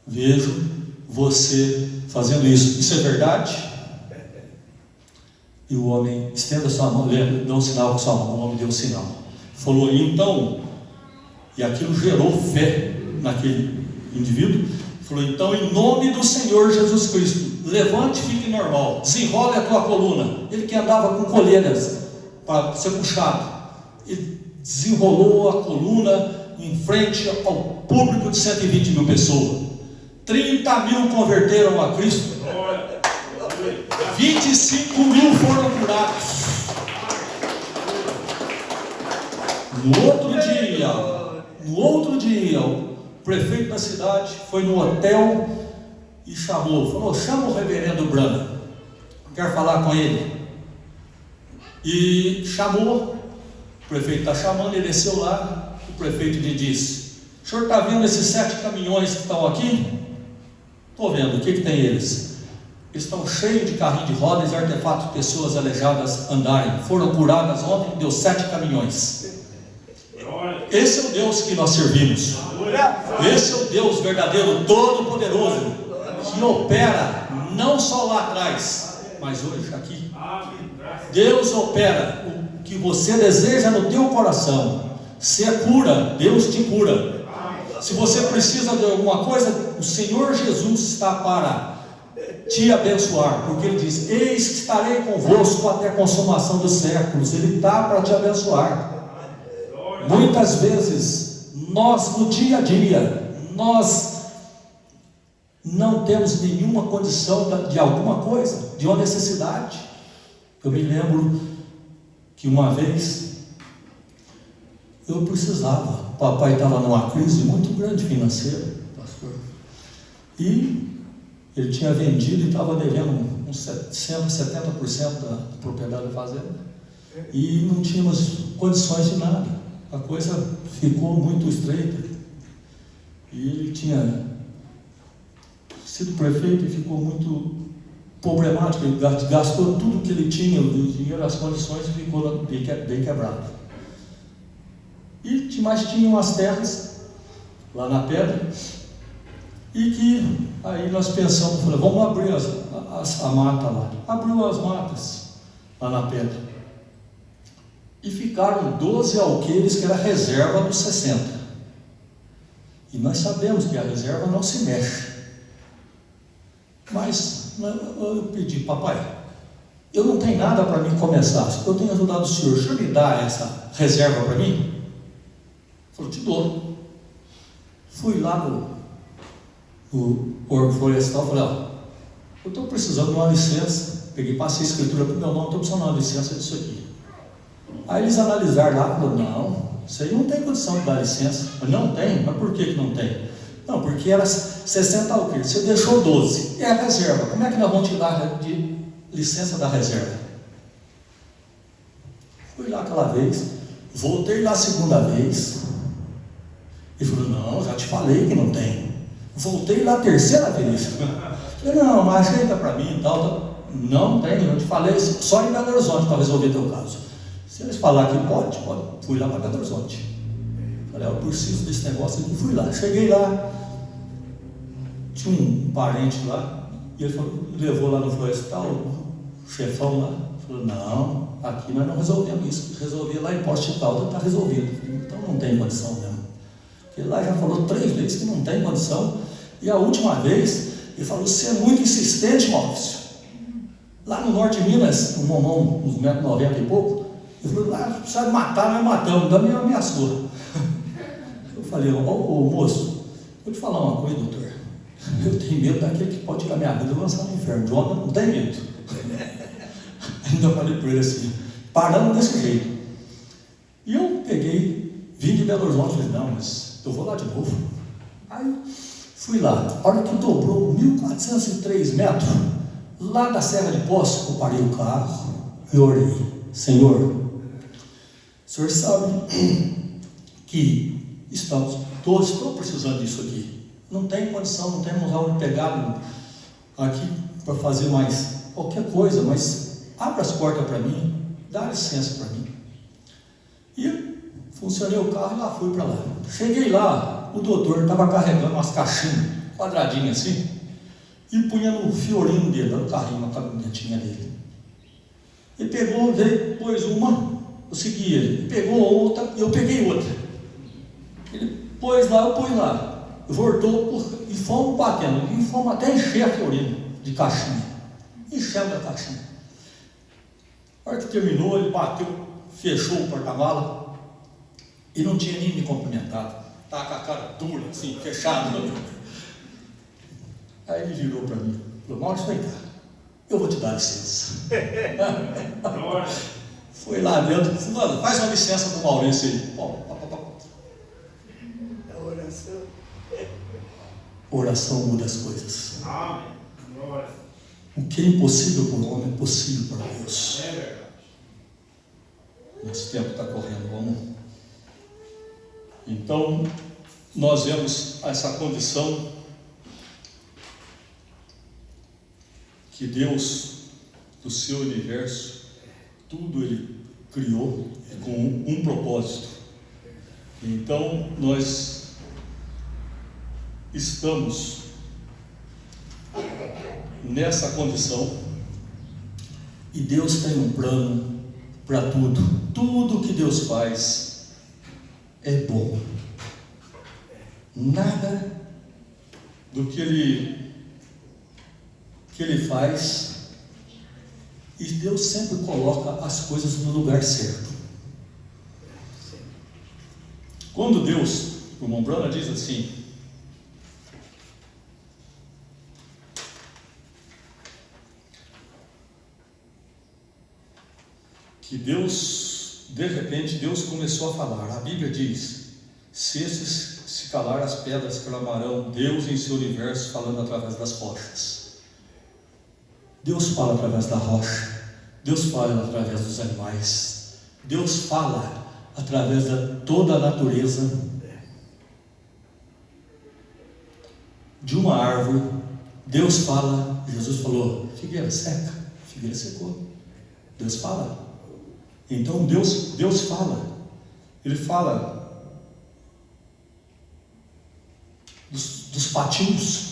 S1: Vejo você fazendo isso. Isso é verdade? E o homem: estenda sua mão, deu um sinal com sua mão. O homem deu um sinal, falou: então, e aquilo gerou fé naquele indivíduo. Falou, então em nome do Senhor Jesus Cristo, levante e fique normal, desenrole a tua coluna. Ele que andava com colheres para ser puxado, ele desenrolou a coluna em frente ao público de 120 mil pessoas. 30 mil converteram a Cristo, 25 mil foram curados. No outro dia, o prefeito da cidade foi no hotel e falou, chama o reverendo Branham, quero falar com ele. E chamou, o prefeito está chamando, ele desceu lá, o prefeito lhe disse, o senhor está vendo esses 7 caminhões que estão aqui? Estou vendo, o que tem eles? Eles estão cheios de carrinho de rodas e artefatos de pessoas aleijadas andarem, foram curadas ontem, deu 7 caminhões. Esse é o Deus que nós servimos. Esse é o Deus verdadeiro, todo-poderoso, que opera não só lá atrás, mas hoje aqui. Deus opera o que você deseja no teu coração. Se é cura, Deus te cura. Se você precisa de alguma coisa, o Senhor Jesus está para te abençoar, porque Ele diz, eis que estarei convosco até a consumação dos séculos. Ele está para te abençoar. Muitas vezes, nós no dia a dia, nós não temos nenhuma condição de alguma coisa, de uma necessidade. Eu me lembro que uma vez, eu precisava, o papai estava numa crise muito grande financeira, pastor, e ele tinha vendido e estava devendo uns 70% da propriedade da fazenda, e não tínhamos condições de nada. A coisa ficou muito estreita, e ele tinha sido prefeito e ficou muito problemático. Ele gastou tudo que ele tinha, o dinheiro, as condições, e ficou bem quebrado. Mas tinha umas terras lá na pedra, e que aí nós pensamos, vamos abrir a mata lá. Abriu as matas lá na pedra. E ficaram 12 alqueires, que era a reserva dos 60. E nós sabemos que a reserva não se mexe. Mas eu pedi, papai, eu não tenho nada para mim começar. Eu tenho ajudado o senhor me dá essa reserva para mim? Ele falou, te dou. Fui lá no órgão florestal, falei, eu estou precisando de uma licença. Passei a escritura para o meu nome, estou precisando de uma licença disso aqui. Aí eles analisaram lá, falaram, não, isso aí não tem condição de dar licença. Não tem? Mas por que não tem? Não, porque era 60 alqueires, você deixou 12, é a reserva, como é que nós vamos te dar de licença da reserva? Fui lá aquela vez, voltei lá a segunda vez, ele falou, não, já te falei que não tem. Voltei lá a terceira vez, falei, não, mas ajeita para mim e tal. Não tem, eu te falei, só em Belo Horizonte para resolver teu caso. Se eles falarem que pode. Fui lá para Belo Horizonte. Falei, eu preciso desse negócio aqui. Fui lá, cheguei lá, tinha um parente lá, e ele levou lá no florestal, o chefão lá, falou, não, aqui nós não resolvemos isso, resolvi lá em Poste Calda, está resolvido. Então não tem condição mesmo. Ele lá já falou 3 vezes que não tem condição, e a última vez, ele falou, você é muito insistente, Maurício. Lá no norte de Minas, no Momão, uns metros 90 e pouco, ele falou, lá precisa matar, nós matamos, também ameaçou. Eu falei, ô moço, vou te falar uma coisa, doutor, eu tenho medo daquele que pode tirar minha vida e lançar no inferno. João não tem medo. Ainda falei para ele assim, parando desse jeito. E eu peguei, vim de Belo Horizonte, falei, não, mas eu vou lá de novo. Aí fui lá, a hora que dobrou 1.403 metros, lá da Serra de Poço, eu parei o carro e orei, Senhor, o senhor sabe que todos estão precisando disso aqui. Não tem condição, não temos aonde pegar aqui para fazer mais qualquer coisa, mas abra as portas para mim, dá licença para mim. E funcionei o carro e lá fui para lá. Cheguei lá, o doutor estava carregando umas caixinhas quadradinhas assim, e punha no fiorinho dele, no carrinho, na caminhonetinha dele. Ele pegou, veio, pôs uma, eu segui ele, pegou outra, e eu peguei outra. Ele pôs lá, eu pus lá. Voltou, e fomos batendo, e fomos até encher a Florina de caixinha. Enchemos a caixinha. A hora que terminou, ele bateu, fechou o porta-mala e não tinha nem me cumprimentado. Estava com a cara dura, assim, fechada. Aí ele virou para mim, falou: Maurício, vem cá, eu vou te dar licença. Foi lá dentro, falou: faz uma licença para o Maurício aí.
S2: A oração.
S1: Oração muda as coisas.
S3: Amém.
S1: O que é impossível para o homem é possível para Deus.
S3: É verdade.
S1: Nosso tempo está correndo, vamos. Então, nós vemos essa condição que Deus, do seu universo, tudo Ele criou com um propósito. Então, nós estamos nessa condição e Deus tem um plano para tudo. Tudo que Deus faz é bom. Nada do que Ele faz, e Deus sempre coloca as coisas no lugar certo. Quando Deus, o irmão Brana diz assim: que Deus, de repente, Deus começou a falar. A Bíblia diz: se esses se calar, as pedras clamarão. Deus em seu universo falando através das rochas. Deus fala através da rocha. Deus fala através dos animais. Deus fala através de toda a natureza. De uma árvore, Deus fala. Jesus falou: figueira seca, figueira secou. Deus fala. Então Deus fala. Ele fala dos patinhos.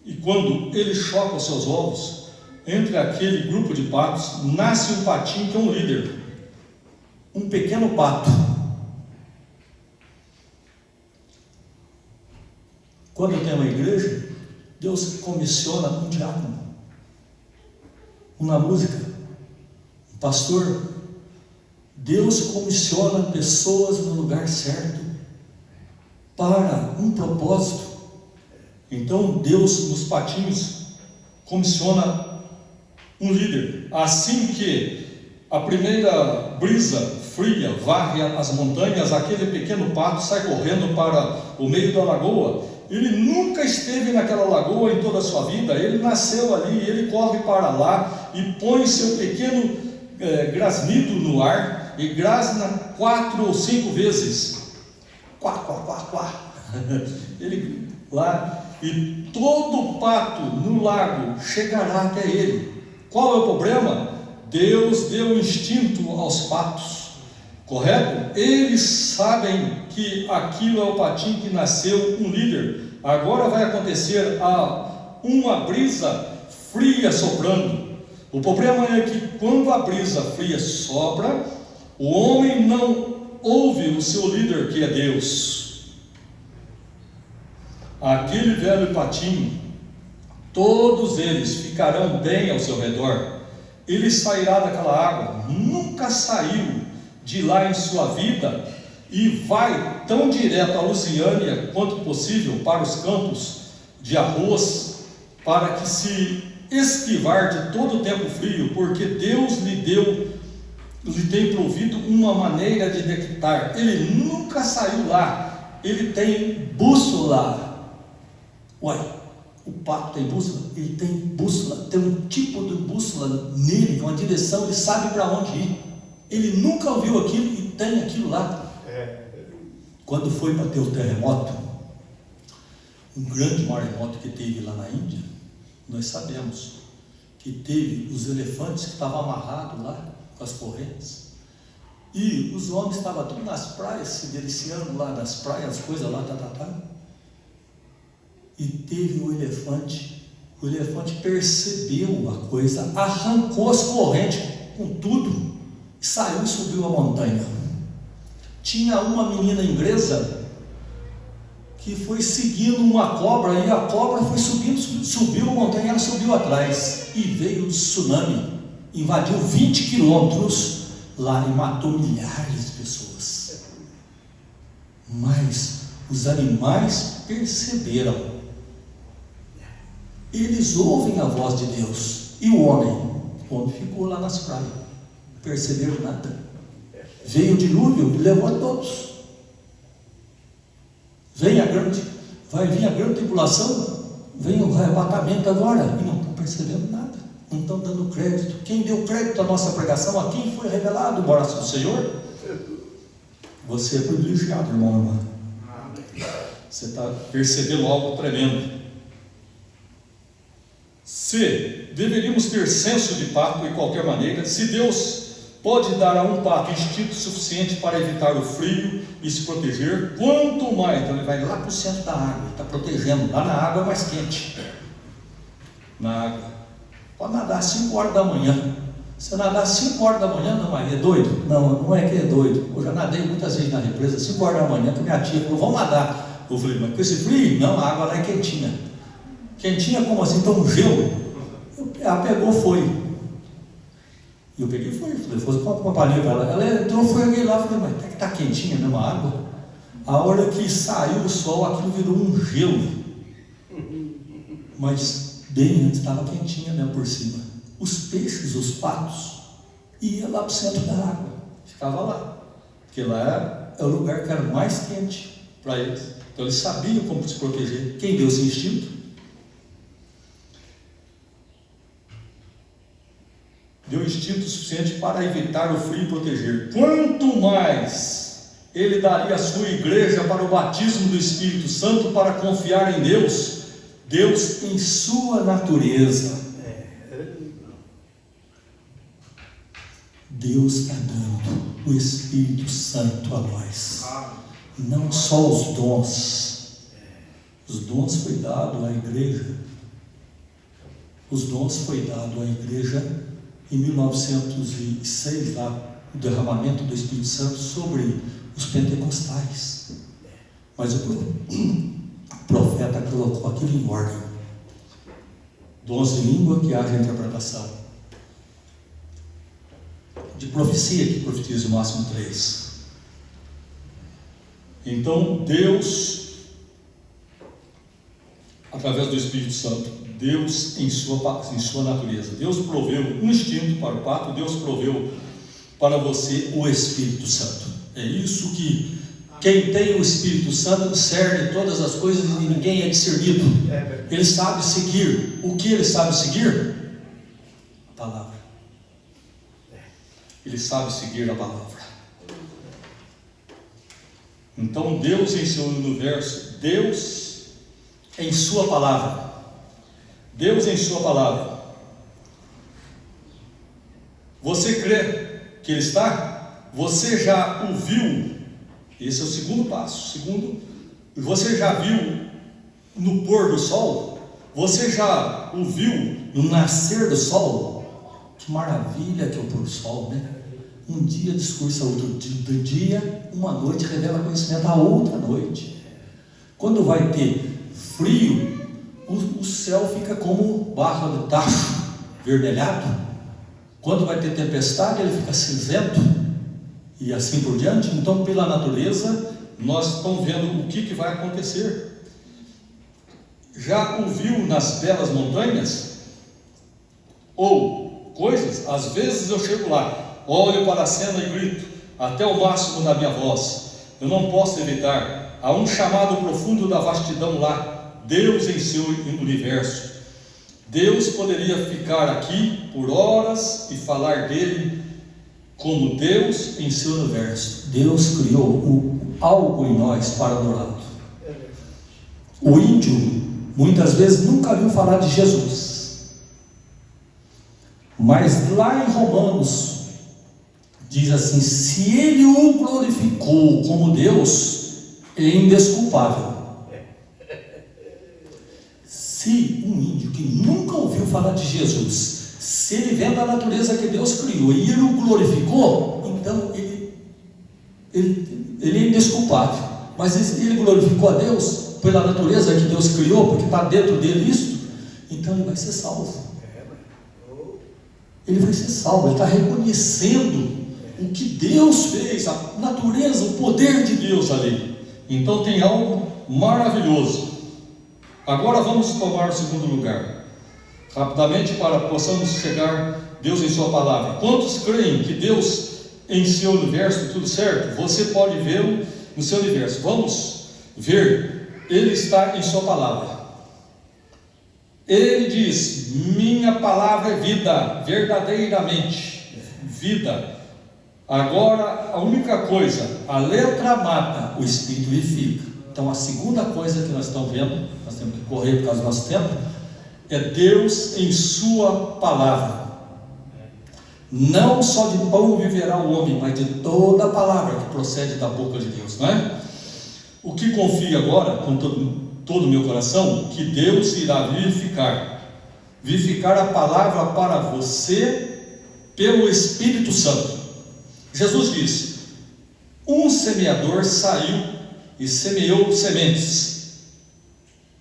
S1: E quando ele choca os seus ovos, entre aquele grupo de patos, nasce um patinho que é um líder. Um pequeno pato. Quando tem uma igreja, Deus comissiona um diácono, uma música, um pastor. Deus comissiona pessoas no lugar certo, para um propósito. Então Deus, nos patinhos, comissiona um líder. Assim que a primeira brisa fria varre as montanhas, aquele pequeno pato sai correndo para o meio da lagoa. Ele nunca esteve naquela lagoa em toda a sua vida. Ele nasceu ali, ele corre para lá e põe seu pequeno grasnido no ar e grasna 4 ou 5 vezes. Quá, quá, quá, quá. Ele lá, e todo pato no lago chegará até ele. Qual é o problema? Deus deu instinto aos patos, correto? Eles sabem que aquilo é o patinho que nasceu um líder. Agora vai acontecer uma brisa fria soprando. O problema é que quando a brisa fria sopra, o homem não ouve o seu líder, que é Deus. Aquele velho patinho, todos eles ficarão bem ao seu redor. Ele sairá daquela água, nunca saiu de lá em sua vida, e vai tão direto a Lusiânia quanto possível para os campos de arroz, para que se esquivar de todo o tempo frio, porque Deus lhe tem provido uma maneira de detectar. Ele nunca saiu lá. Ele tem bússola. Uai, o pato tem bússola? Ele tem bússola, tem um tipo de bússola nele, uma direção, ele sabe para onde ir. Ele nunca ouviu aquilo e tem aquilo lá. Quando foi para ter o terremoto, um grande maremoto que teve lá na Índia, nós sabemos que teve os elefantes que estavam amarrados lá com as correntes, e os homens estavam todos nas praias, se deliciando lá nas praias, as coisas lá, e teve o elefante percebeu a coisa, arrancou as correntes com tudo, saiu e subiu a montanha. Tinha uma menina inglesa que foi seguindo uma cobra, e a cobra foi subindo, subiu a montanha, ela subiu atrás, e veio o tsunami, invadiu 20 quilômetros lá e matou milhares de pessoas. Mas os animais perceberam, eles ouvem a voz de Deus. E o homem ficou lá nas praias, não perceberam nada. Veio o dilúvio e levou a todos. Vai vir a grande tribulação, vem o arrebatamento agora, e não estão percebendo nada, não estão dando crédito. Quem deu crédito à nossa pregação, a quem foi revelado o braço do Senhor? Você é privilegiado, irmão, irmã. Você está percebendo algo tremendo. Se deveríamos ter senso de pato de qualquer maneira, se Deus pode dar a um pato instinto suficiente para evitar o frio e se proteger, quanto mais. Então ele vai lá para o centro da água, está protegendo. Lá na água é mais quente. Na água pode nadar às 5 horas da manhã. Se eu nadar às 5 horas da manhã, não, é doido? Não é que é doido. Eu já nadei muitas vezes na represa às 5 horas da manhã, que minha tia falou, vamos nadar. Eu falei, mas com esse frio? Não, a água lá é quentinha. Quentinha como assim? Então um gelo. Ela pegou, foi. E eu peguei e falei, fosse uma palhinha para ela. Ela entrou, foi alguém lá, falei, mas até que está quentinha mesmo a água. A hora que saiu o sol, aquilo virou um gelo. Mas bem antes estava quentinha mesmo por cima. Os peixes, os patos, iam lá para o centro da água, ficava lá, porque lá é o lugar que era mais quente para eles. Então eles sabiam como se proteger. Quem deu esse instinto? Deu instinto suficiente para evitar o frio e proteger. Quanto mais ele daria a sua igreja para o batismo do Espírito Santo, para confiar em Deus, Deus em sua natureza. Deus está dando o Espírito Santo a nós, não só os dons. Os dons foi dado à igreja. Os dons foi dado à igreja em 1906, lá, o derramamento do Espírito Santo sobre os pentecostais. Mas o profeta colocou aquilo em ordem. Dons de língua, que haja interpretação. De profecia, que profetiza o máximo 3. Então Deus, através do Espírito Santo, Deus em sua natureza, Deus proveu um instinto para o pato, Deus proveu para você o Espírito Santo. É isso que quem tem o Espírito Santo discerne todas as coisas e ninguém é discernido. Ele sabe seguir. O que ele sabe seguir? A palavra. Ele sabe seguir a palavra. Então Deus em seu universo, Deus em sua palavra. Deus em sua palavra. Você crê que Ele está? Você já o viu? Esse é o segundo passo. Segundo, você já viu no pôr do sol? Você já o viu no nascer do sol? Que maravilha que é o pôr do sol, né? Um dia discursa outro dia, uma noite revela conhecimento a outra noite. Quando vai ter frio, o céu fica como barro de tacho, vermelhado. Quando vai ter tempestade, ele fica cinzento, e assim por diante. Então, pela natureza, nós estamos vendo o que vai acontecer. Já ouviu nas belas montanhas? Ou coisas, às vezes eu chego lá, olho para a cena e grito, até o máximo da minha voz. Eu não posso evitar. Há um chamado profundo da vastidão lá. Deus em seu universo. Deus poderia ficar aqui por horas e falar dele como Deus em seu universo. Deus criou algo em nós para adorá-lo. O índio, muitas vezes, nunca viu falar de Jesus. Mas lá em Romanos, diz assim: se ele o glorificou como Deus, é indesculpável. Se um índio que nunca ouviu falar de Jesus, se ele vendo a natureza que Deus criou e ele o glorificou, então ele é indesculpável. Mas ele glorificou a Deus, pela natureza que Deus criou, porque está dentro dele isso, então ele vai ser salvo. Ele vai ser salvo, ele está reconhecendo o que Deus fez, a natureza, o poder de Deus ali. Então tem algo maravilhoso. Agora vamos tomar o segundo lugar, rapidamente, para possamos chegar Deus em sua palavra. Quantos creem que Deus em seu universo, tudo certo? Você pode vê-lo no seu universo. Vamos ver, ele está em sua palavra. Ele diz: minha palavra é vida, verdadeiramente vida. Agora, a única coisa, a letra mata, o espírito vivifica. Então a segunda coisa que nós estamos vendo, nós temos que correr por causa do nosso tempo, é Deus em sua palavra. Não só de pão viverá o homem, mas de toda a palavra que procede da boca de Deus, não é? O que confio agora, com todo o meu coração, que Deus irá vivificar a palavra para você pelo Espírito Santo. Jesus disse: um semeador saiu e semeou sementes.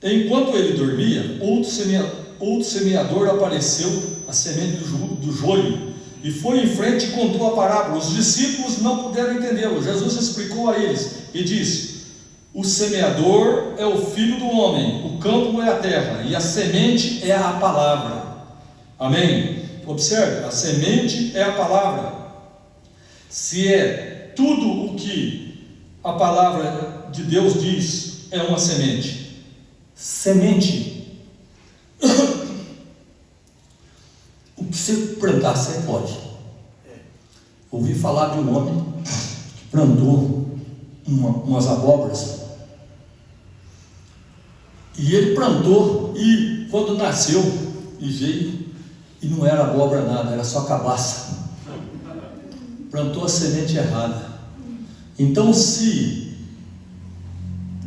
S1: Enquanto ele dormia, outro semeador apareceu, a semente do joio, e foi em frente e contou a parábola. Os discípulos não puderam entendê-lo. Jesus explicou a eles e disse: o semeador é o filho do homem, o campo é a terra, e a semente é a palavra. Amém? Observe, a semente é a palavra. Se é tudo o que a palavra de Deus diz, é uma semente. Semente. O que você plantar, você pode. Ouvi falar de um homem que plantou umas abóboras. E ele plantou, e quando nasceu, e veio, e não era abóbora nada, era só cabaça. Plantou a semente errada. Então, se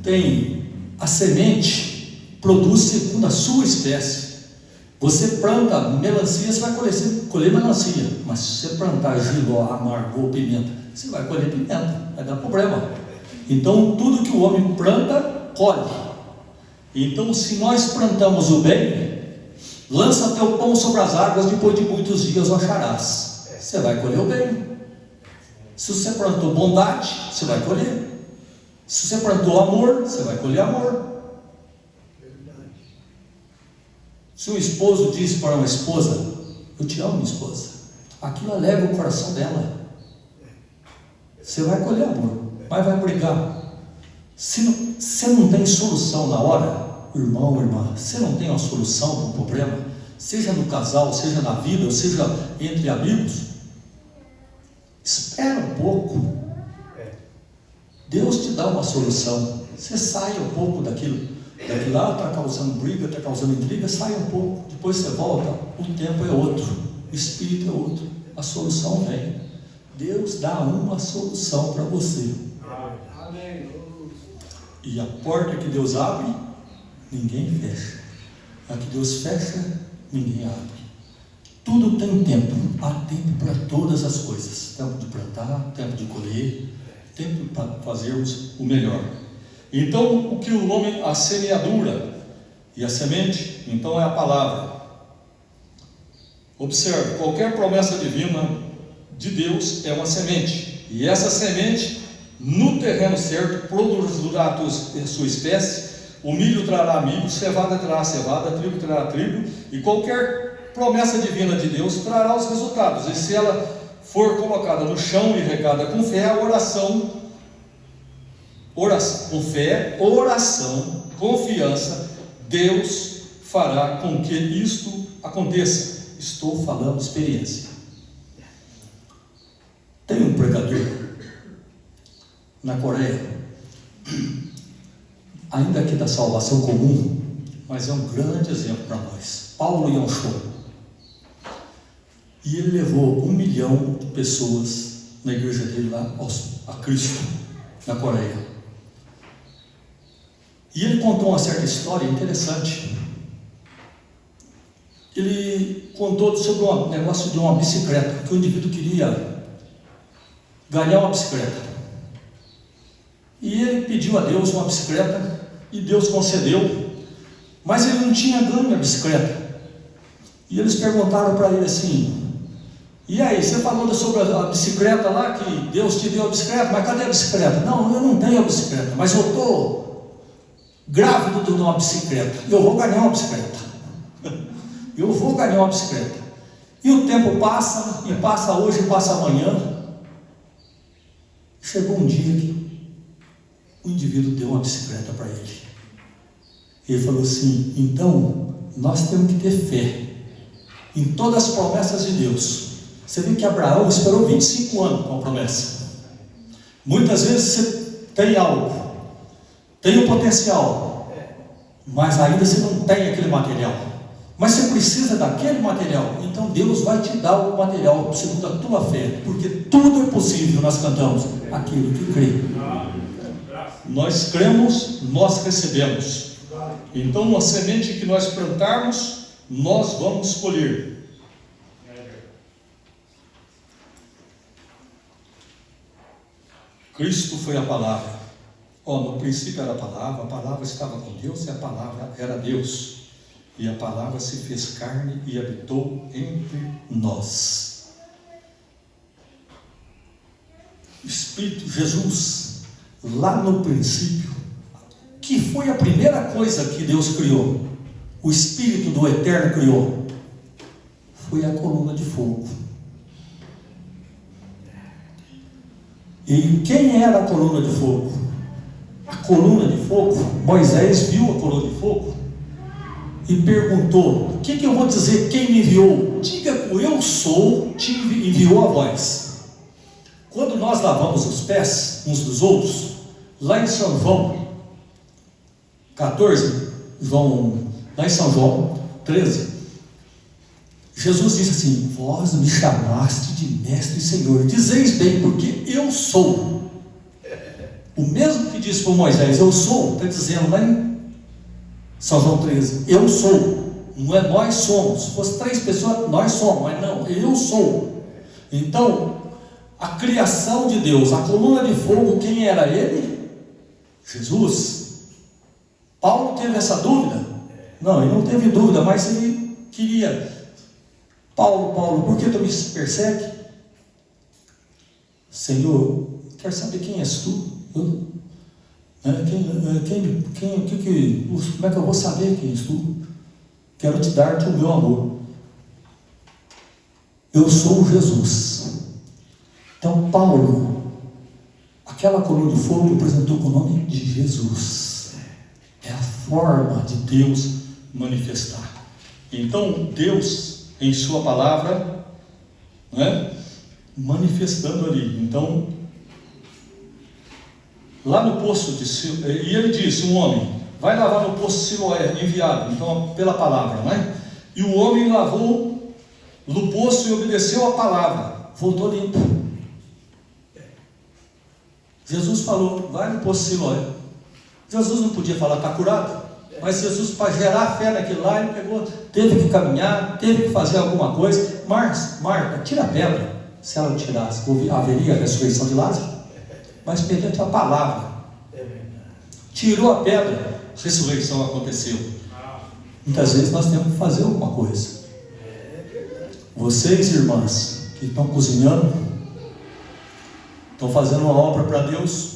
S1: tem a semente, produz segundo a sua espécie. Você planta melancia, você vai colher melancia. Mas se você plantar giló, amargo ou pimenta, você vai colher pimenta, vai dar problema. Então, tudo que o homem planta, colhe. Então, se nós plantamos o bem, lança teu pão sobre as águas, depois de muitos dias o acharás. Você vai colher o bem. Se você plantou bondade, você vai colher. Se você plantou amor, você vai colher amor. Se um esposo diz para uma esposa: eu te amo, minha esposa, aquilo alegra o coração dela. Você vai colher amor, mas vai brigar. Se você não tem solução na hora, irmão, irmã, você não tem uma solução para um problema, seja no casal, seja na vida, ou seja entre amigos, espera um pouco. Deus te dá uma solução. Você sai um pouco daquilo lá está causando briga, está causando intriga, sai um pouco, depois você volta, o tempo é outro, o espírito é outro, a solução vem. Deus dá uma solução para você. Amém. E a porta que Deus abre, ninguém fecha. A que Deus fecha, ninguém abre. Tudo tem tempo. Há tempo para todas as coisas. Tempo de plantar, tempo de colher, tempo para fazermos o melhor. Então, o que o nome, a semeadura e a semente, então é a palavra. Observe, qualquer promessa divina de Deus é uma semente. E essa semente, no terreno certo, produzirá a sua espécie. O milho trará milho, cevada trará cevada, trigo trará trigo. E qualquer promessa divina de Deus trará os resultados. E se ela for colocada no chão e regada com fé, a oração, com fé, oração, confiança, Deus fará com que isto aconteça. Estou falando experiência. Tem um pregador na Coreia, ainda que da salvação comum, mas é um grande exemplo para nós. Paulo Yonchon. E ele levou 1 milhão de pessoas na igreja dele lá a Cristo, na Coreia. E ele contou uma certa história interessante. Ele contou sobre um negócio de uma bicicleta, que o indivíduo queria ganhar uma bicicleta. E ele pediu a Deus uma bicicleta, e Deus concedeu, mas ele não tinha ganho a bicicleta. E eles perguntaram para ele assim: e aí, você falou sobre a bicicleta lá, que Deus te deu a bicicleta, mas cadê a bicicleta? Não, eu não tenho a bicicleta, mas eu estou grávido de uma bicicleta, eu vou ganhar uma bicicleta. Eu vou ganhar uma bicicleta. E o tempo passa, e passa hoje, e passa amanhã. Chegou um dia que o indivíduo deu uma bicicleta para ele. Ele falou assim: então, nós temos que ter fé em todas as promessas de Deus. Você vê que Abraão esperou 25 anos com a promessa. Muitas vezes você tem algo, tem o potencial, mas ainda você não tem aquele material. Mas você precisa daquele material. Então Deus vai te dar o material segundo a tua fé, porque tudo é possível. Nós cantamos: aquele que crê. Nós cremos, nós recebemos. Então, uma semente que nós plantarmos, nós vamos colher. Cristo foi a palavra. No princípio era a palavra estava com Deus e a palavra era Deus. E a palavra se fez carne e habitou entre nós. Espírito Jesus, lá no princípio, que foi a primeira coisa que Deus criou, o Espírito do Eterno criou, foi a coluna de fogo. E quem era a coluna de fogo? A coluna de fogo, Moisés viu a coluna de fogo e perguntou: o que eu vou dizer quem me enviou? Diga que o eu sou te enviou a voz. Quando nós lavamos os pés uns dos outros, lá em São João 14, lá em São João 13, Jesus disse assim: vós me chamaste de mestre e senhor, dizeis bem, porque eu sou. O mesmo que disse para Moisés, eu sou, está dizendo lá em São João 13, eu sou. Não é nós somos. Se fosse 3 pessoas, nós somos, mas não, eu sou. Então, a criação de Deus, a coluna de fogo, quem era ele? Jesus. Paulo teve essa dúvida? Não, ele não teve dúvida, mas ele queria: Paulo, por que tu me persegue? Senhor, quero saber quem és tu? Como é que eu vou saber quem és tu? Quero te dar-te o meu amor. Eu sou Jesus. Então Paulo, aquela coluna de fogo, apresentou com o nome de Jesus. É a forma de Deus manifestar. Então Deus, em sua palavra, manifestando ali. Então, lá no poço de Siloé, e ele disse: um homem vai lavar no poço de Siloé, enviado, então pela palavra, E o homem lavou no poço e obedeceu a palavra, voltou limpo. Jesus falou: vai no poço de Siloé. Jesus não podia falar: está curado, mas Jesus, para gerar fé naquilo lá, ele teve que caminhar, teve que fazer alguma coisa. Marta, tira a pedra. Se ela tirasse, haveria a ressurreição de Lázaro, mas mediante a palavra. Tirou a pedra, a ressurreição aconteceu. Muitas vezes nós temos que fazer alguma coisa. Vocês, irmãs, que estão cozinhando, estão fazendo uma obra para Deus.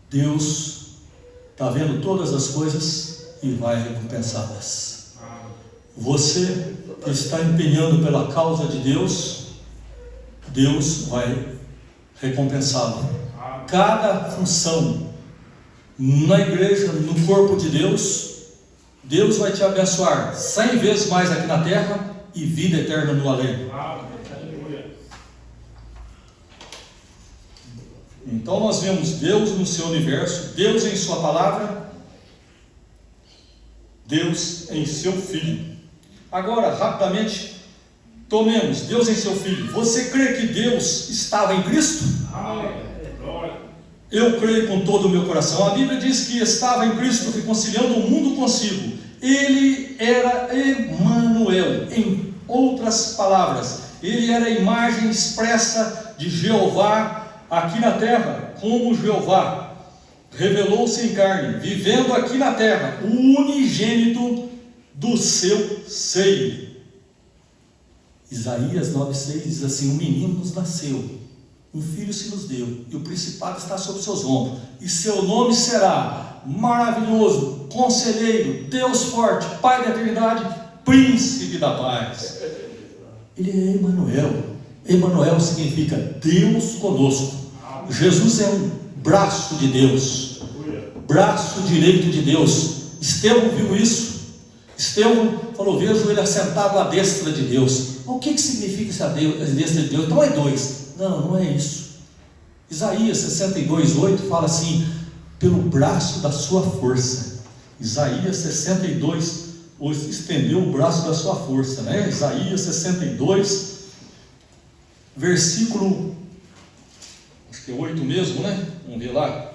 S1: Deus está vendo todas as coisas e vai recompensá-las. Você que está empenhando pela causa de Deus, Deus vai recompensá-lo. Cada função na igreja, no corpo de Deus, Deus vai te abençoar 100 vezes mais aqui na terra e vida eterna no além. Então nós vemos Deus no seu universo, Deus em sua palavra, Deus em seu Filho. Agora, rapidamente, tomemos Deus em seu Filho. Você crê que Deus estava em Cristo? Eu creio com todo o meu coração. A Bíblia diz que estava em Cristo reconciliando o mundo consigo. Ele era Emanuel. Em outras palavras, ele era a imagem expressa de Jeová aqui na terra, como Jeová. revelou-se em carne, vivendo aqui na terra, o unigênito do seu seio. Isaías 9,6 diz assim: um menino nos nasceu, um filho se nos deu, e o principado está sobre seus ombros, e seu nome será Maravilhoso, Conselheiro, Deus Forte, Pai da Eternidade, Príncipe da Paz. Ele é Emanuel. Emanuel significa Deus conosco. Jesus é um braço de Deus, braço direito de Deus. Estevão viu isso. Estevão falou: vejo ele assentado à destra de Deus. O que significa essa destra de Deus? Então é dois. Não é isso. Isaías 62:8 fala assim: pelo braço da sua força. Isaías 62 estendeu o braço da sua força, né? Isaías 62 versículo, acho que é 8 mesmo, né? Vamos ver lá.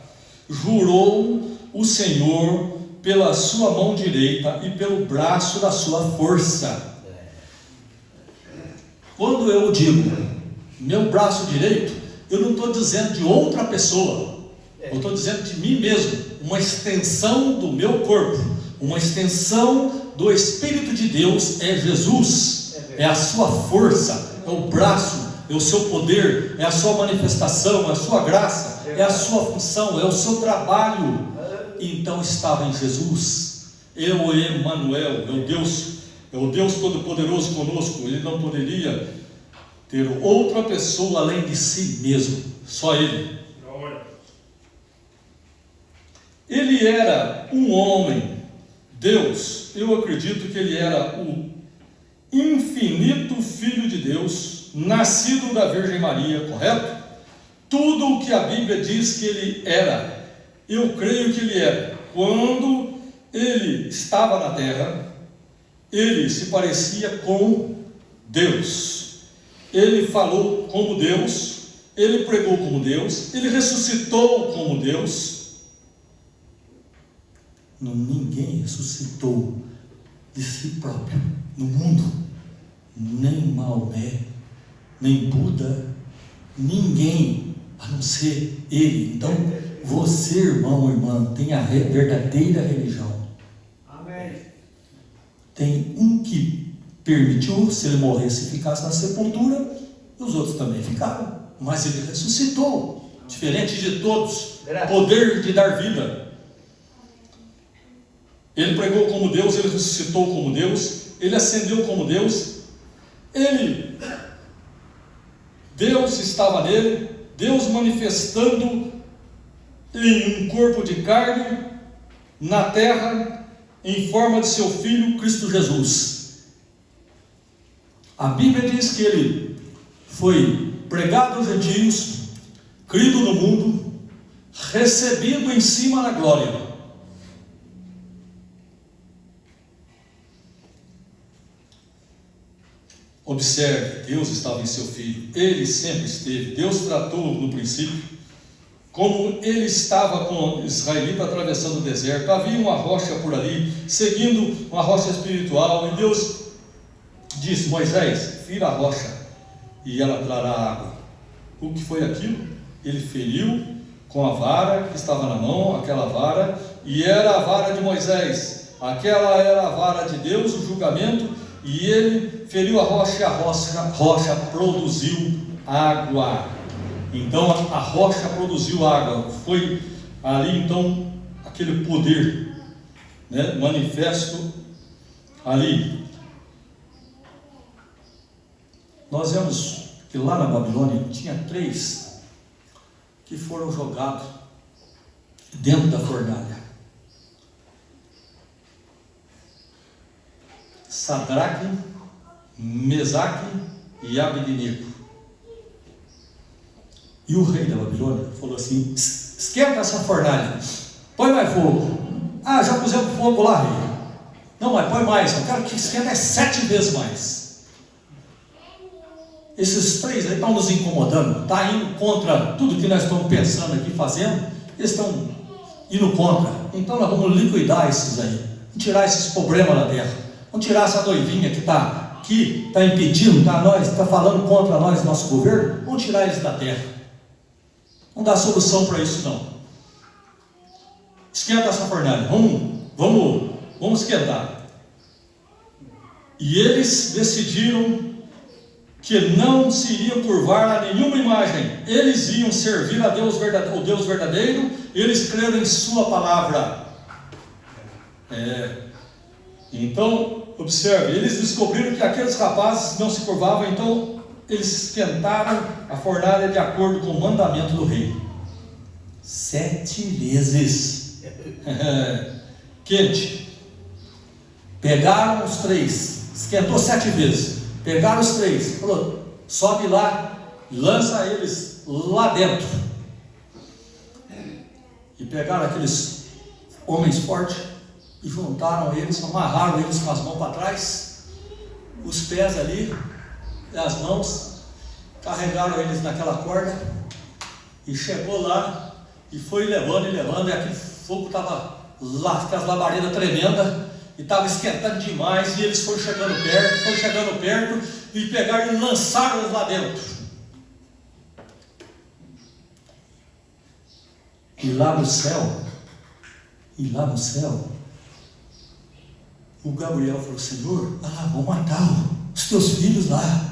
S1: Jurou o Senhor pela sua mão direita e pelo braço da sua força. Quando eu digo meu braço direito, eu não estou dizendo de outra pessoa, eu estou dizendo de mim mesmo, uma extensão do meu corpo, uma extensão do Espírito de Deus. É Jesus, é a sua força, é o braço, é o seu poder, é a sua manifestação, é a sua graça, é a sua função, é o seu trabalho. Então estava em Jesus. Eu, Emanuel, é o Deus Todo-Poderoso conosco. Ele não poderia ter outra pessoa além de si mesmo, só Ele. Ele era um homem, Deus. Eu acredito que Ele era o infinito Filho de Deus, nascido da Virgem Maria, correto? Tudo o que a Bíblia diz que Ele era, eu creio que Ele era. Quando Ele estava na terra, Ele se parecia com Deus. Ele falou como Deus, Ele pregou como Deus, Ele ressuscitou como Deus. Ninguém ressuscitou de si próprio no mundo, nem Maomé, nem Buda, ninguém, a não ser Ele. Então, você, irmão ou irmã, tem a verdadeira religião.
S2: Amém.
S1: Tem um que permitiu, se ele morresse e ficasse na sepultura, e os outros também ficaram, mas ele ressuscitou, diferente de todos, poder de dar vida. Ele pregou como Deus, Ele ressuscitou como Deus, Ele ascendeu como Deus. Deus estava nele, Deus manifestando em um corpo de carne, na terra, em forma de seu Filho, Cristo Jesus. A Bíblia diz que Ele foi pregado aos gentios, crido no mundo, recebido em cima na glória. Observe, Deus estava em seu Filho, Ele sempre esteve. Deus tratou no princípio, como Ele estava com o israelita atravessando o deserto. Havia uma rocha por ali, seguindo uma rocha espiritual, e Deus disse: Moisés, fira a rocha, e ela trará água. O que foi aquilo? Ele feriu com a vara que estava na mão, aquela vara, e era a vara de Moisés, aquela era a vara de Deus, o julgamento. E ele feriu a rocha, e a rocha produziu água. Então a rocha produziu água. Foi ali então aquele poder, né, manifesto ali. Nós vemos que lá na Babilônia tinha 3 que foram jogados dentro da fornalha: Sadraque, Mesaque e Abednego. E o rei da Babilônia falou assim: esquenta essa fornalha, põe mais fogo. Ah, já pusemos fogo lá, rei. Não, mas põe mais, eu quero que esquenta 7 vezes mais. Esses 3 aí estão nos incomodando, está indo contra tudo que nós estamos pensando aqui, fazendo. Eles estão indo contra. Então nós vamos liquidar esses aí, vamos tirar esses problemas da terra. Vamos tirar essa noivinha que está aqui, está impedindo, está falando contra nós, nosso governo. Vamos tirar eles da terra. Não dá solução para isso não. esquenta essa fornalha, vamos esquentar. E eles decidiram que não se iriam curvar a nenhuma imagem, eles iam servir a Deus verdadeiro, o Deus verdadeiro, eles creram em sua palavra. Então, observe, eles descobriram que aqueles rapazes não se curvavam, então eles esquentaram a fornalha de acordo com o mandamento do rei. 7 vezes quente. Pegaram os 3, esquentou 7 vezes. Pegaram os 3, falou: sobe lá, lança eles lá dentro. E pegaram aqueles homens fortes e juntaram eles, amarraram eles com as mãos para trás, os pés ali, e as mãos, carregaram eles naquela corda, e chegou lá, e foi levando, e aquele fogo estava lá, aquelas labaredas tremendas, e estava esquentando demais, e eles foram chegando perto, e pegaram e lançaram eles lá dentro. E lá no céu, o Gabriel falou: Senhor, vamos matar os teus filhos lá.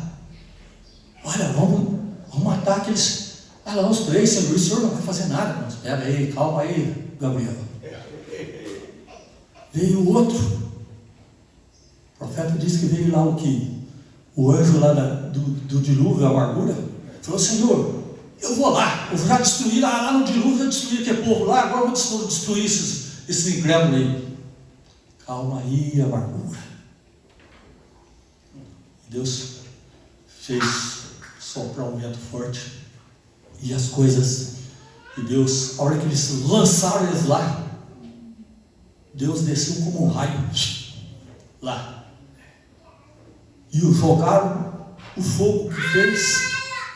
S1: Olha, vamos matar aqueles. Lá os 3, Senhor, o Senhor não vai fazer nada. Mas espera aí, calma aí, Gabriel. Veio o outro. O profeta disse que veio lá o anjo lá do dilúvio, a amargura. Falou: Senhor, eu vou lá, eu já destruí lá no dilúvio, eu destruí aquele povo lá, agora eu vou destruir esses incrédulos aí. Calma aí, amargura. Deus fez soprar um vento forte, e as coisas, e Deus, a hora que eles lançaram eles lá, Deus desceu como um raio lá, e o jogaram. O fogo que fez,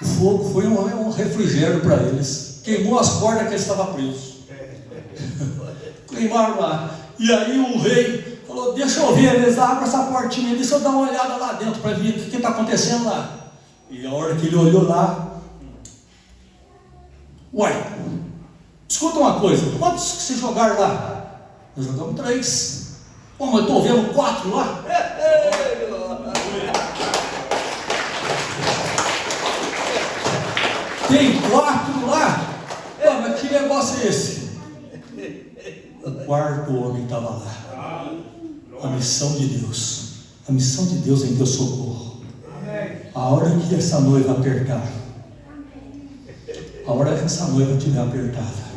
S1: o fogo foi um refrigério para eles, queimou as cordas que eles estavam presos, queimaram lá. E aí o rei falou: deixa eu ver, eles abrem essa portinha, deixa eu dar uma olhada lá dentro para ver o que está acontecendo lá. E a hora que ele olhou lá, uai, escuta uma coisa, quantos que vocês jogaram lá? Nós jogamos 3. Mas eu estou vendo 4 lá. Tem 4 lá? Mas que negócio é esse? O 4º homem estava lá. A missão de Deus em teu socorro. A hora que essa noiva apertar, a hora que essa noiva estiver apertada,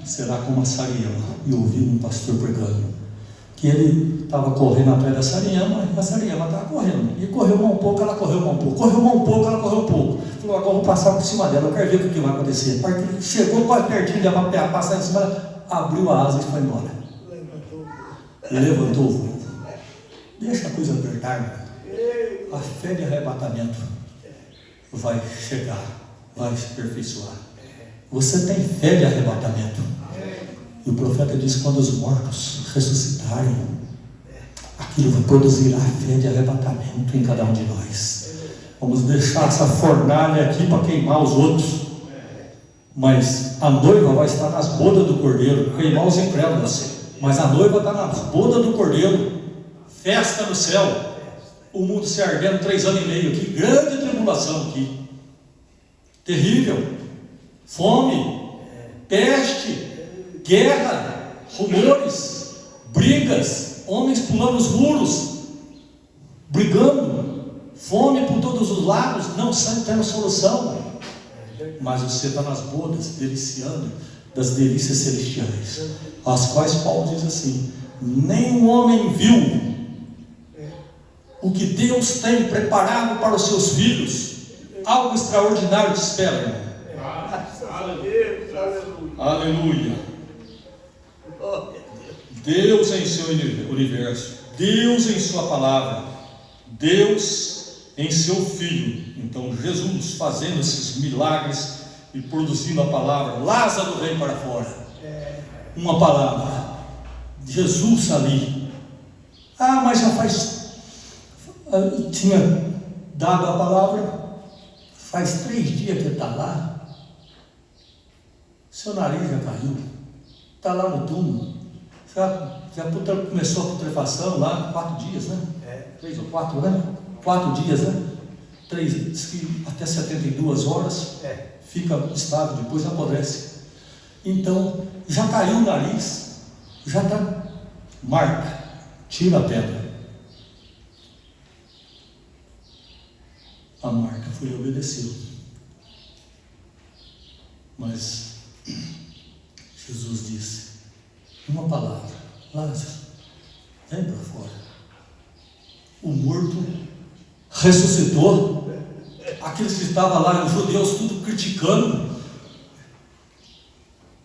S1: será como a Sariema. E ouvi um pastor pregando que ele estava correndo atrás da Sariema, e a Sariema estava correndo, e correu um pouco, ela correu um pouco, correu um pouco, ela correu um pouco. Falou: agora vou passar por cima dela, eu quero ver o que vai acontecer. Chegou quase pertinho de passar em cima dela, abriu a asa e foi embora. Levantou o voo. Deixa a coisa apertar. A fé de arrebatamento vai chegar, vai se aperfeiçoar. Você tem fé de arrebatamento. E o profeta diz: quando os mortos ressuscitarem, aquilo vai produzir a fé de arrebatamento em cada um de nós. Vamos deixar essa fornalha aqui para queimar os outros, mas a noiva vai estar nas bodas do Cordeiro, queimar os incrédulos, mas a noiva está nas bodas do Cordeiro. Festa no céu, o mundo se ardendo 3 anos e meio aqui, grande tribulação aqui, terrível, fome, peste, guerra, rumores, brigas, homens pulando os muros, brigando, fome por todos os lados, não tendo solução. Mas você está nas bodas, deliciando das delícias celestiais, as quais Paulo diz assim: nenhum homem viu o que Deus tem preparado para os seus filhos. Algo extraordinário te espera, irmão. Aleluia. Deus em seu universo, Deus em sua palavra, Deus em seu Filho. Então Jesus fazendo esses milagres e produzindo a palavra. Lázaro veio para fora, uma palavra. Jesus ali, mas já tinha dado a palavra, faz 3 dias que ele está lá. Seu nariz já caiu. está lá no túmulo. Já começou a putrefação lá, 4 dias, né? 3 ou 4, né? 4 dias, né? 3, diz que até 72 horas fica estável, depois apodrece. Então, já caiu o nariz, já está. Marta, tira a pedra. A Marta foi e obedeceu. Mas Jesus disse uma palavra: Lázaro, vem para fora. O morto ressuscitou. Aqueles que estavam lá, os judeus, tudo criticando,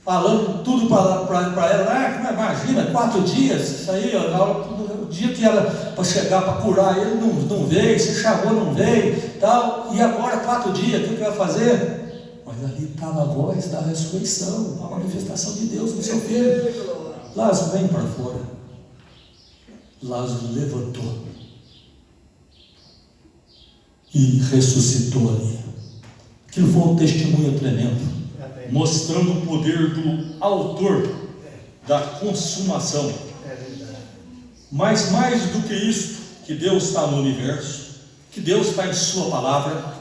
S1: falando tudo para ela. Imagina, 4 dias, isso aí, o dia que era para chegar, para curar ele, não veio, se chamou, não veio, tal, e agora 4 dias, o que vai fazer? Mas ali estava a voz da ressurreição, a manifestação de Deus no seu filho. Lázaro, vem para fora. Lázaro levantou e ressuscitou ali. Aquilo foi um testemunho tremendo, mostrando o poder do autor da consumação. Mas mais do que isso, que Deus está no universo, que Deus está em sua palavra,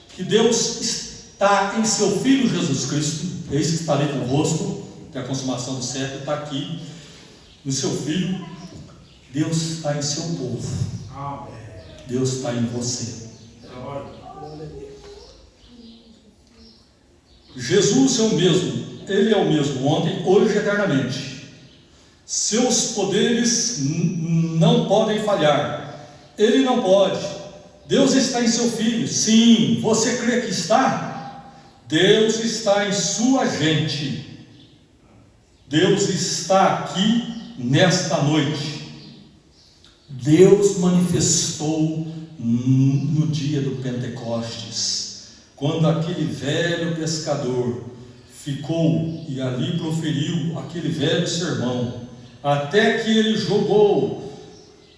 S1: que Deus está em seu Filho Jesus Cristo. Eis que estarei convosco, que a consumação do século está aqui no seu Filho. Deus está em seu povo. Deus está em você. Jesus é o mesmo, Ele é o mesmo ontem, hoje e eternamente. Seus poderes não podem falhar. Ele não pode. Deus está em seu Filho. Sim, você crê que está? Deus está em sua gente. Deus está aqui nesta noite. Deus manifestou no dia do Pentecostes, quando aquele velho pescador ficou e ali proferiu aquele velho sermão, até que ele jogou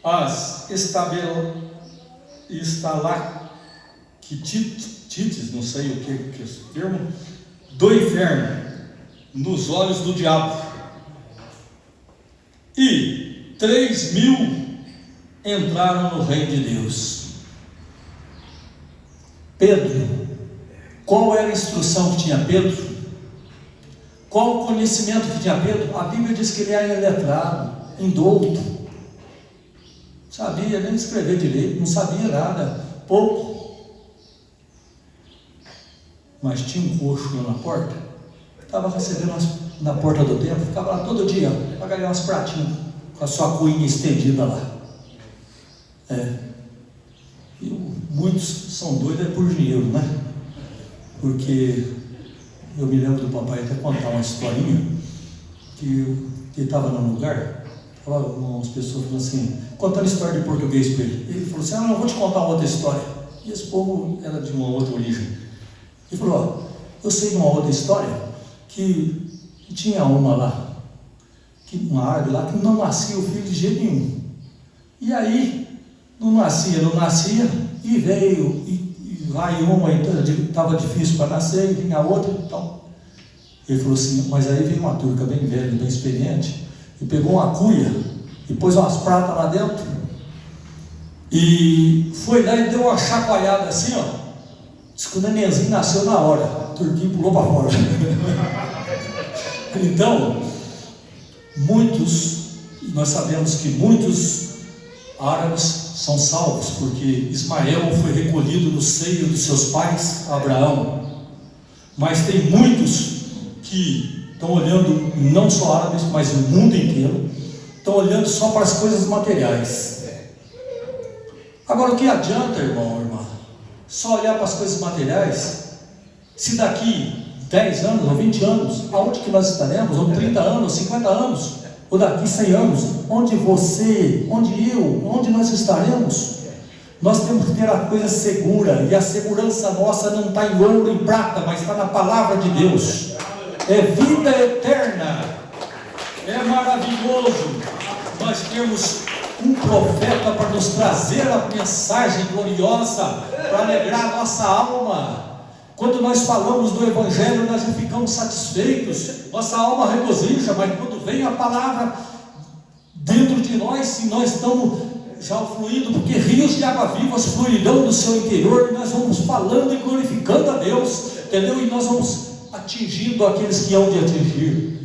S1: as estalactites, não sei o que é esse termo, do inferno nos olhos do diabo, e 3.000 entraram no reino de Deus. Pedro, qual era a instrução que tinha Pedro? Qual o conhecimento que tinha Pedro? A Bíblia diz que ele era iletrado, indouto, sabia nem escrever direito, não sabia nada, pouco. Mas tinha um coxo lá na porta, estava recebendo na porta do templo, ficava lá todo dia para ganhar uns pratinhos com a sua cuinha estendida lá. E muitos são doidos por dinheiro, né? Porque eu me lembro do papai até contar uma historinha que ele estava num lugar, umas pessoas falando assim, contando história de português para ele. Ele falou assim: não, vou te contar uma outra história. E esse povo era de uma outra origem. Ele falou: eu sei de uma outra história que tinha uma lá, uma árvore lá, que não nascia o filho de jeito nenhum. E aí não nascia, e veio, e lá em uma estava difícil para nascer, e vinha a outra, então. Ele falou assim: mas aí veio uma turca bem velha, bem experiente, e pegou uma cuia, e pôs umas pratas lá dentro, e foi lá e deu uma chacoalhada assim, ó. Diz que o nenenzinho nasceu na hora, o turquinho pulou para fora. Então, nós sabemos que muitos árabes são salvos, porque Ismael foi recolhido no seio dos seus pais, Abraão. Mas tem muitos que estão olhando, não só árabes, mas o mundo inteiro, estão olhando só para as coisas materiais. Agora, o que adianta, irmão, irmã, só olhar para as coisas materiais, se daqui 10 anos ou 20 anos, aonde que nós estaremos? Ou 30 anos, 50 anos, ou daqui 100 anos, onde você, onde eu, onde nós estaremos? Nós temos que ter a coisa segura, e a segurança nossa não está em ouro, em prata, mas está na palavra de Deus. É vida eterna, é maravilhoso nós temos um profeta para nos trazer a mensagem gloriosa, para alegrar a nossa alma. Quando nós falamos do Evangelho, nós já ficamos satisfeitos, nossa alma regozija, mas quando vem a palavra dentro de nós, se nós estamos já fluindo, porque rios de água vivas fluirão do seu interior, e nós vamos falando e glorificando a Deus, entendeu? E nós vamos atingindo aqueles que hão de atingir.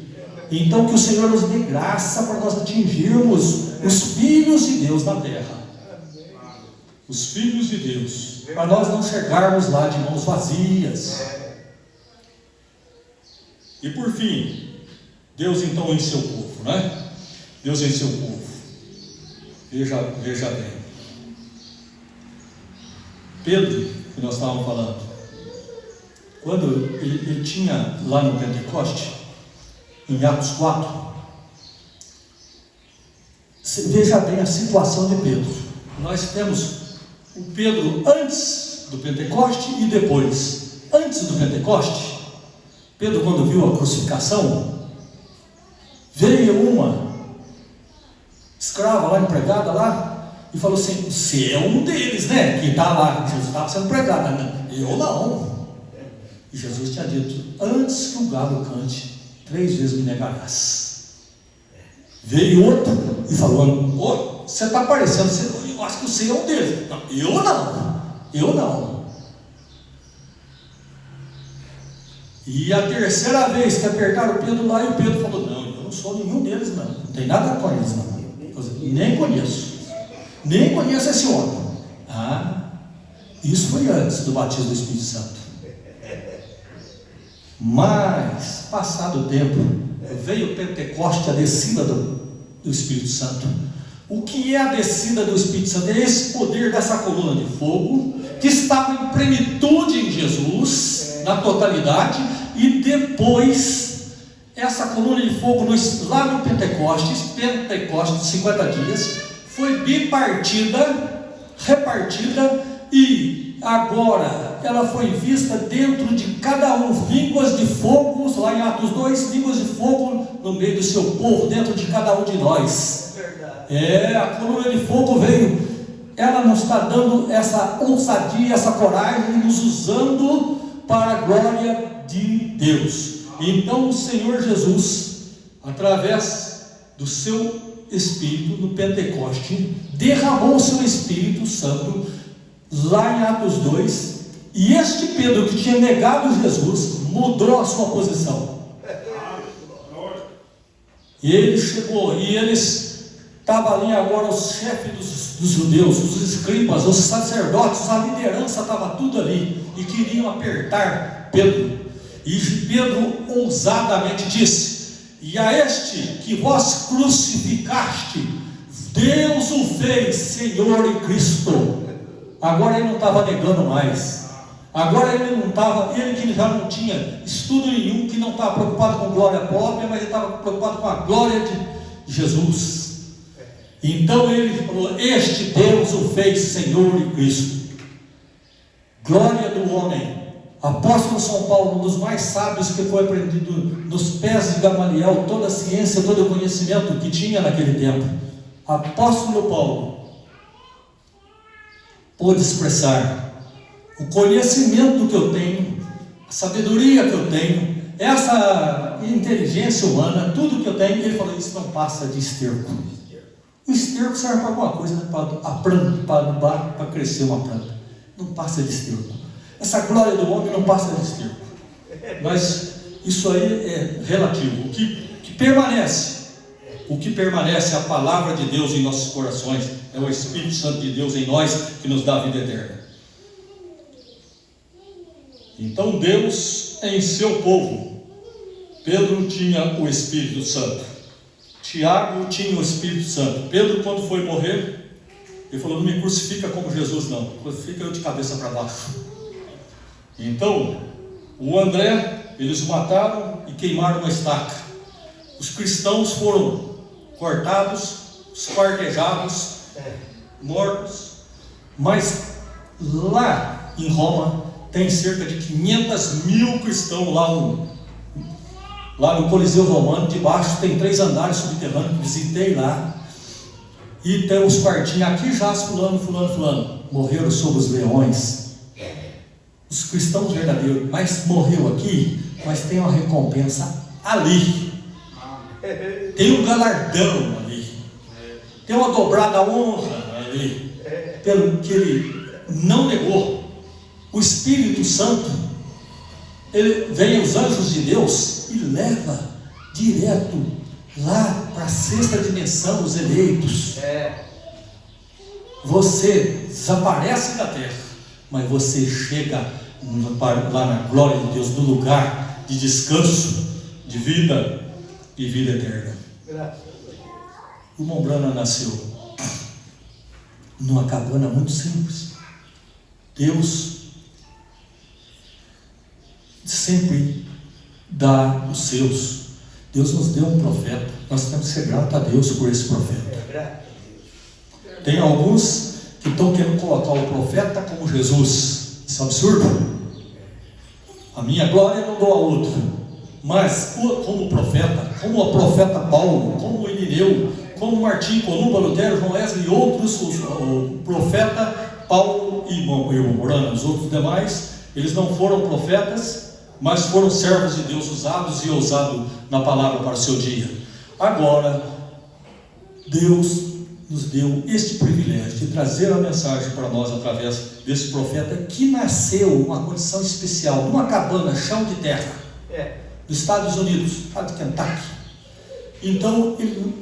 S1: Então que o Senhor nos dê graça para nós atingirmos os filhos de Deus na terra. Os filhos de Deus, para nós não chegarmos lá de mãos vazias. E por fim, Deus então em seu povo, né? Deus em seu povo. Veja bem. Pedro, que nós estávamos falando, quando ele tinha lá no Pentecoste, em Atos 4, veja bem a situação de Pedro. Nós temos o Pedro antes do Pentecoste e depois. Antes do Pentecoste, Pedro, quando viu a crucificação, veio uma escrava lá, empregada lá, e falou assim: você é um deles, né? Que está lá, Jesus estava sendo pregado. Eu não. E Jesus tinha dito: antes que o galo cante, 3 vezes me negarás. Veio outro e falou: você está parecendo, eu acho que você é um deles. Não, eu não. E a terceira vez que apertaram o Pedro lá, e o Pedro falou: não, eu não sou nenhum deles, não tem nada com eles, não. Nem conheço esse homem. Isso foi antes do batismo do Espírito Santo. Mas, passado o tempo, veio o Pentecoste, a descida do Espírito Santo. O que é a descida do Espírito Santo? É esse poder dessa coluna de fogo, que estava em plenitude em Jesus, na totalidade, e depois essa coluna de fogo lá no Pentecoste de 50 dias, foi bipartida, repartida, e agora ela foi vista dentro de cada um, línguas de fogo, lá em Atos 2, línguas de fogo no meio do seu povo, dentro de cada um de nós. A coluna de fogo veio, ela nos está dando essa ousadia, essa coragem, nos usando para a glória de Deus. Então o Senhor Jesus, através do seu Espírito no Pentecoste, derramou o seu Espírito Santo lá em Atos 2, e este Pedro que tinha negado Jesus, mudou a sua posição. E ele chegou, e eles estavam ali agora, os chefes dos judeus, os escribas, os sacerdotes, a liderança estava tudo ali, e queriam apertar Pedro. E Pedro ousadamente disse: e a este que vós crucificaste, Deus o fez Senhor e Cristo. Agora ele não estava negando mais. Agora ele não estava, ele que já não tinha estudo nenhum, que não estava preocupado com glória própria, mas ele estava preocupado com a glória de Jesus. Então ele falou: este Deus o fez Senhor e Cristo. Glória do homem. Apóstolo São Paulo, um dos mais sábios, que foi aprendido nos pés de Gamaliel, toda a ciência, todo o conhecimento que tinha naquele tempo. Apóstolo Paulo pôde expressar o conhecimento que eu tenho, a sabedoria que eu tenho, essa inteligência humana, tudo que eu tenho. Ele falou: isso não passa de esterco. O esterco serve para alguma coisa, né? Para crescer uma planta. Não passa de esterco. Essa glória do homem não passa de esterco. Mas isso aí é relativo. O que permanece é a palavra de Deus em nossos corações, é o Espírito Santo de Deus em nós, que nos dá a vida eterna. Então Deus em seu povo. Pedro tinha o Espírito Santo, Tiago tinha o Espírito Santo. Pedro, quando foi morrer, ele falou: não me crucifica como Jesus, não, crucifica eu de cabeça para baixo. Então o André, eles o mataram e queimaram uma estaca. Os cristãos foram cortados, esquartejados, mortos. Mas lá em Roma tem cerca de 500 mil cristãos lá no Coliseu Romano. Debaixo tem 3 andares subterrâneos, visitei lá. E tem uns quartinhos: aqui jaz fulano, fulano, fulano, morreram sob os leões. os cristãos verdadeiros, mas morreu aqui, mas tem uma recompensa ali, tem um galardão ali, tem uma dobrada honra ali, pelo que ele não negou. O Espírito Santo, ele vem os anjos de Deus e leva direto lá para a sexta dimensão os eleitos. Você desaparece da terra, mas você chega lá na glória de Deus, no lugar de descanso, de vida e vida eterna. O irmão Branham nasceu numa cabana muito simples. Deus sempre dá os seus. Deus nos deu um profeta. Nós temos que ser gratos a Deus por esse profeta. Tem alguns que estão querendo colocar o profeta como Jesus. Isso é absurdo. A minha glória não dou a outro. Mas como profeta, como o profeta Paulo, como o Irineu, como Martim, Columba, Lutero, João Wesley e outros, o profeta Paulo e irmão Morano, os outros demais, eles não foram profetas, mas foram servos de Deus usados e ousados na palavra para o seu dia. Agora, Deus nos deu este privilégio de trazer a mensagem para nós através desse profeta que nasceu uma condição especial, numa cabana, chão de terra, nos Estados Unidos, estado de Kentucky. Então, ele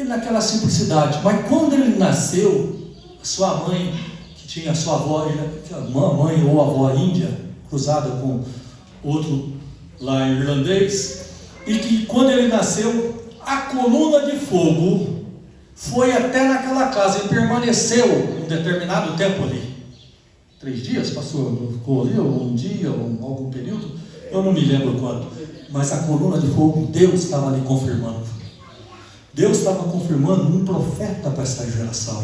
S1: naquela simplicidade, mas quando ele nasceu, a sua mãe, que tinha a sua avó, a mãe ou avó índia, cruzada com outro lá irlandês, e que quando ele nasceu, a coluna de fogo foi até naquela casa e permaneceu um determinado tempo ali. 3 dias passou, ficou ali, ou um dia, ou algum período, eu não me lembro quanto, mas a coluna de fogo, Deus estava ali confirmando. Deus estava confirmando um profeta para essa geração.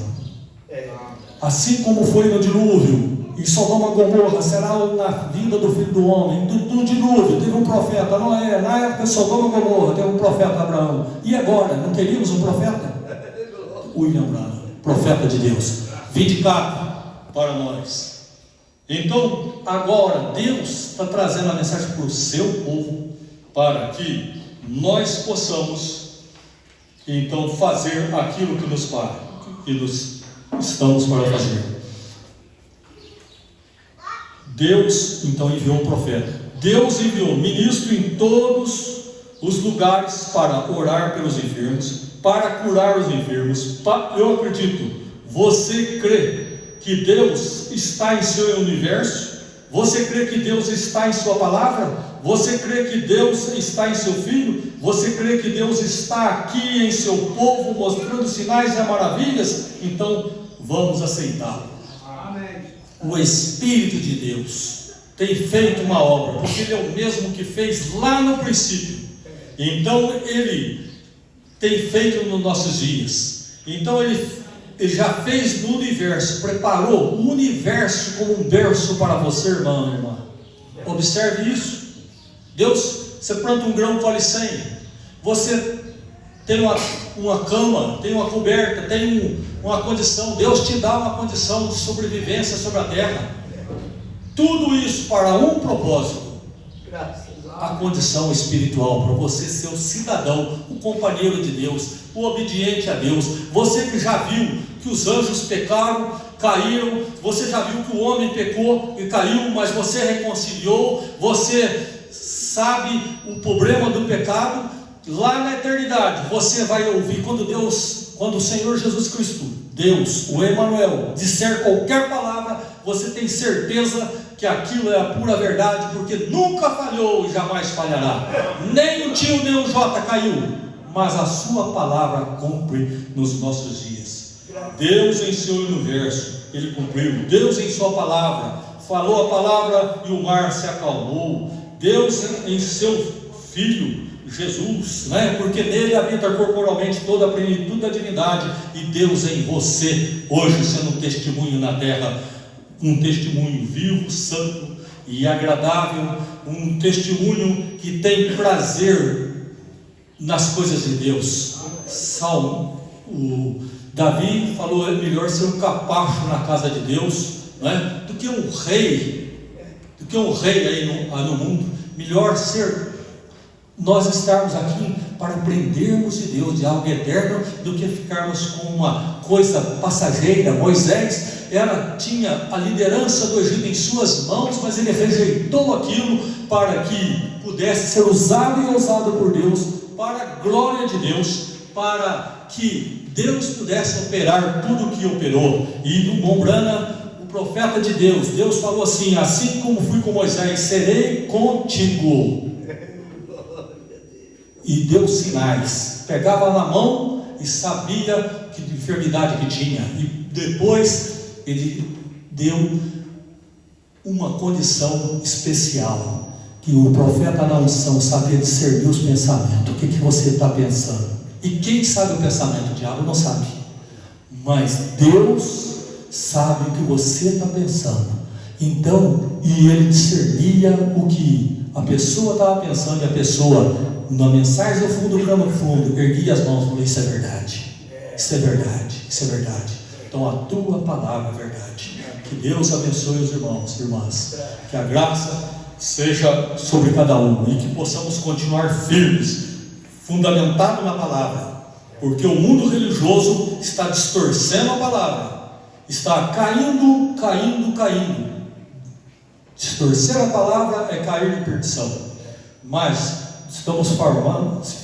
S1: Assim como foi no dilúvio, em Sodoma e Gomorra, será na vinda do Filho do Homem. Do dilúvio teve um profeta, Noé, na época de Sodoma e Gomorra teve um profeta Abraão. E agora, não teríamos um profeta? William Branham, profeta de Deus, vindicado para nós. Então, agora, Deus está trazendo a mensagem para o seu povo, para que nós possamos, então, fazer aquilo que nos estamos para fazer. Deus, então, enviou um profeta. Deus enviou ministro em todos os lugares para orar pelos enfermos, para curar os enfermos. Eu acredito, você crê que Deus está em seu universo? Você crê que Deus está em sua palavra? Você crê que Deus está em seu Filho? Você crê que Deus está aqui em seu povo, mostrando sinais e maravilhas? Então, vamos aceitá-lo. O Espírito de Deus tem feito uma obra, porque Ele é o mesmo que fez lá no princípio. Então, Ele tem feito nos nossos dias. Então, Ele já fez no universo, preparou o universo como um berço para você, irmão e irmã. Observe isso. Deus, você planta um grão, colhe 100. Você tem uma cama, tem uma coberta, tem uma condição. Deus te dá uma condição de sobrevivência sobre a terra. Tudo isso para um propósito. A condição espiritual, para você ser o cidadão, o companheiro de Deus, o obediente a Deus. Você que já viu que os anjos pecaram, caíram, você já viu que o homem pecou e caiu, mas você reconciliou, você sabe o problema do pecado. Lá na eternidade, você vai ouvir quando o Senhor Jesus Cristo, Deus, o Emanuel, disser qualquer palavra, você tem certeza que aquilo é a pura verdade, porque nunca falhou e jamais falhará. Nem o tio, nem o Jota caiu, mas a sua palavra cumpre nos nossos dias. Deus em seu universo, Ele cumpriu. Deus em sua palavra, falou a palavra e o mar se acalmou. Deus em seu Filho, Jesus, né? Porque nele habita corporalmente toda a plenitude da divindade. E Deus em você, hoje sendo um testemunho na terra, um testemunho vivo, santo e agradável, um testemunho que tem prazer nas coisas de Deus. Davi falou: é melhor ser um capacho na casa de Deus, né, do que um rei do que um rei aí no mundo. Melhor ser nós estarmos aqui para aprendermos de Deus, de algo eterno, do que ficarmos com uma coisa passageira. Moisés tinha a liderança do Egito em suas mãos, mas ele rejeitou aquilo para que pudesse ser usado e usado por Deus, para a glória de Deus, para que Deus pudesse operar tudo o que operou. E no Mombrana, o profeta de Deus falou assim: assim como fui com Moisés, serei contigo. E deu sinais, pegava na mão e sabia que enfermidade que tinha, e depois ele deu uma condição especial, que o profeta na unção sabia discernir os pensamentos. O que você está pensando? E quem sabe o pensamento? O diabo não sabe, mas Deus sabe o que você está pensando. Então, e ele discernia o que a pessoa estava pensando, e a pessoa, na mensagem do fundo do cama fundo, erguia as mãos e falou: isso é verdade, isso é verdade, isso é verdade. Então a tua palavra é verdade. Que Deus abençoe os irmãos e irmãs, que a graça seja sobre cada um, e que possamos continuar firmes, fundamentado na palavra, porque o mundo religioso está distorcendo a palavra, está caindo. Distorcer a palavra é cair em perdição, mas estamos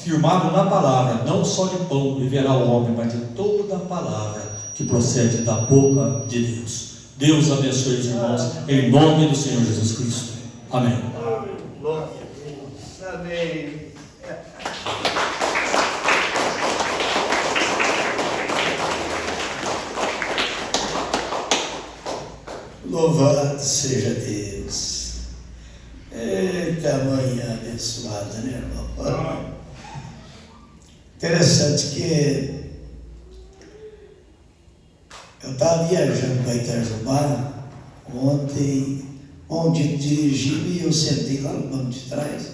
S1: firmados na palavra. Não só de pão viverá o homem, mas de toda a palavra que procede da boca de Deus. Deus abençoe os irmãos, em nome do Senhor Jesus Cristo. Amém.
S2: Amém. Louvado seja Deus. Eita, manhã abençoada, né, irmão? Interessante que eu estava viajando para Itajubá ontem, Maldito dirigiu e eu sentei lá no banco de trás,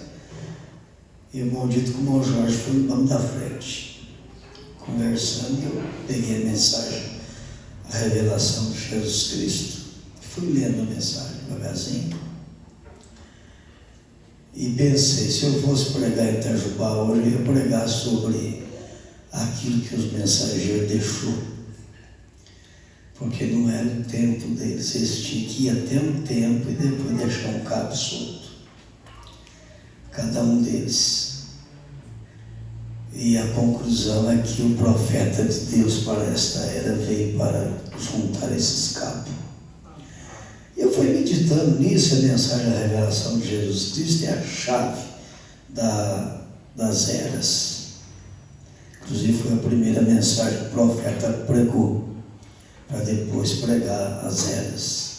S2: e o Maldito com o irmão Jorge foi no banco da frente, conversando. Eu peguei a mensagem, a revelação de Jesus Cristo, fui lendo a mensagem devagarzinho, e pensei: se eu fosse pregar em Itajubá hoje, eu ia pregar sobre aquilo que os mensageiros deixou, porque não era o tempo deles. Eles tinham que ir até um tempo e depois deixar um cabo solto, cada um deles. E a conclusão é que o profeta de Deus para esta era veio para juntar esses cabos. Eu fui meditando nisso. A mensagem da revelação de Jesus Cristo é a chave das eras. Inclusive foi a primeira mensagem que o profeta pregou, para depois pregar as eras.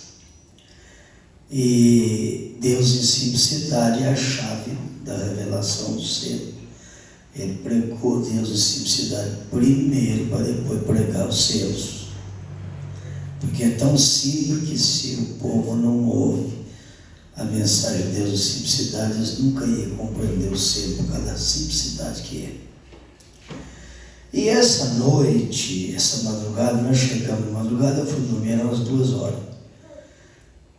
S2: E Deus em simplicidade é a chave da revelação do ser. Ele pregou Deus em simplicidade primeiro, para depois pregar os selos. Porque é tão simples que, se o povo não ouve a mensagem de Deus em simplicidade, eles nunca iam compreender o selo, por causa da simplicidade que é. E essa noite, essa madrugada, nós chegamos de madrugada, eu fui dormir, eram umas 2 horas.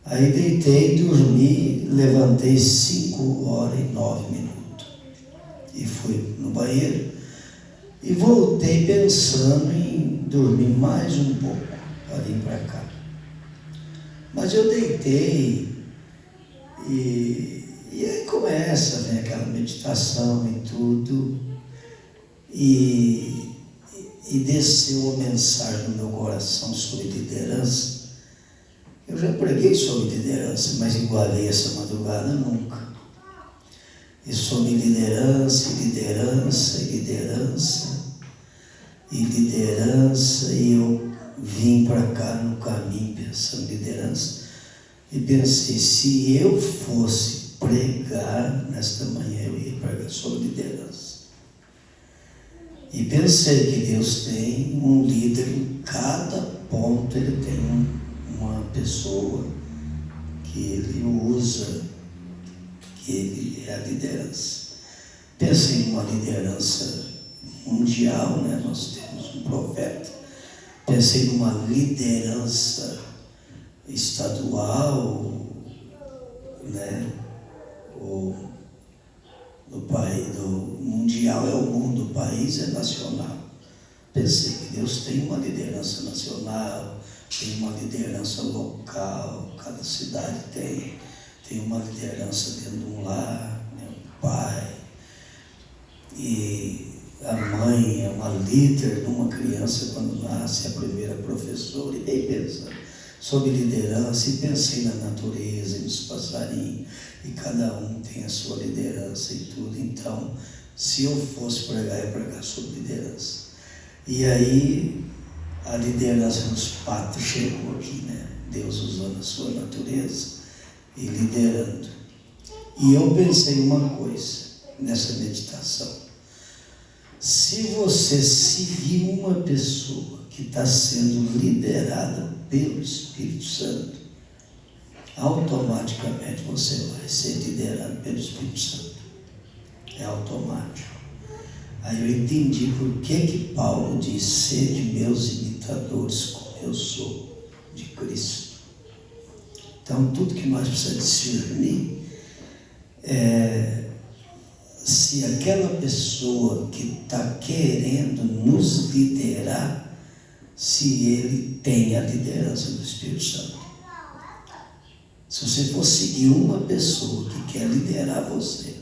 S2: Aí deitei, dormi, levantei 5h09. E fui no banheiro e voltei pensando em dormir mais um pouco para vir para cá. Mas eu deitei e aí começa, vem aquela meditação e tudo, e desceu uma mensagem no meu coração sobre liderança. Eu já preguei sobre liderança, mas igualei essa madrugada nunca. E sobre liderança, e eu vim para cá no caminho pensando em liderança, e pensei: se eu fosse pregar nesta manhã, eu ia pregar sobre liderança. E pensei que Deus tem um líder em cada ponto, Ele tem uma pessoa que Ele usa, que Ele é a liderança. Pensei numa liderança mundial, né? Nós temos um profeta. Pensei numa liderança estadual, né? Do país, do mundial é o mundo, o país é nacional. Pensei que Deus tem uma liderança nacional, tem uma liderança local, cada cidade tem uma liderança dentro de um lar, né? O pai. E a mãe é uma líder de uma criança quando nasce, a primeira professora, e bem pensando sobre liderança, e pensei na natureza e nos passarinhos, e cada um tem a sua liderança e tudo. Então, se eu fosse pregar, eu ia pregar sobre liderança. E aí, a liderança dos patos chegou aqui, né? Deus usando a sua natureza e liderando. E eu pensei uma coisa nessa meditação. Se você se viu uma pessoa que está sendo liderada pelo Espírito Santo, automaticamente você vai ser liderado pelo Espírito Santo. É automático. Aí eu entendi por que Paulo diz: sede meus imitadores como eu sou de Cristo. Então tudo que nós precisamos discernir é se aquela pessoa que está querendo nos liderar, se ele tem a liderança do Espírito Santo. Se você for seguir uma pessoa que quer liderar você,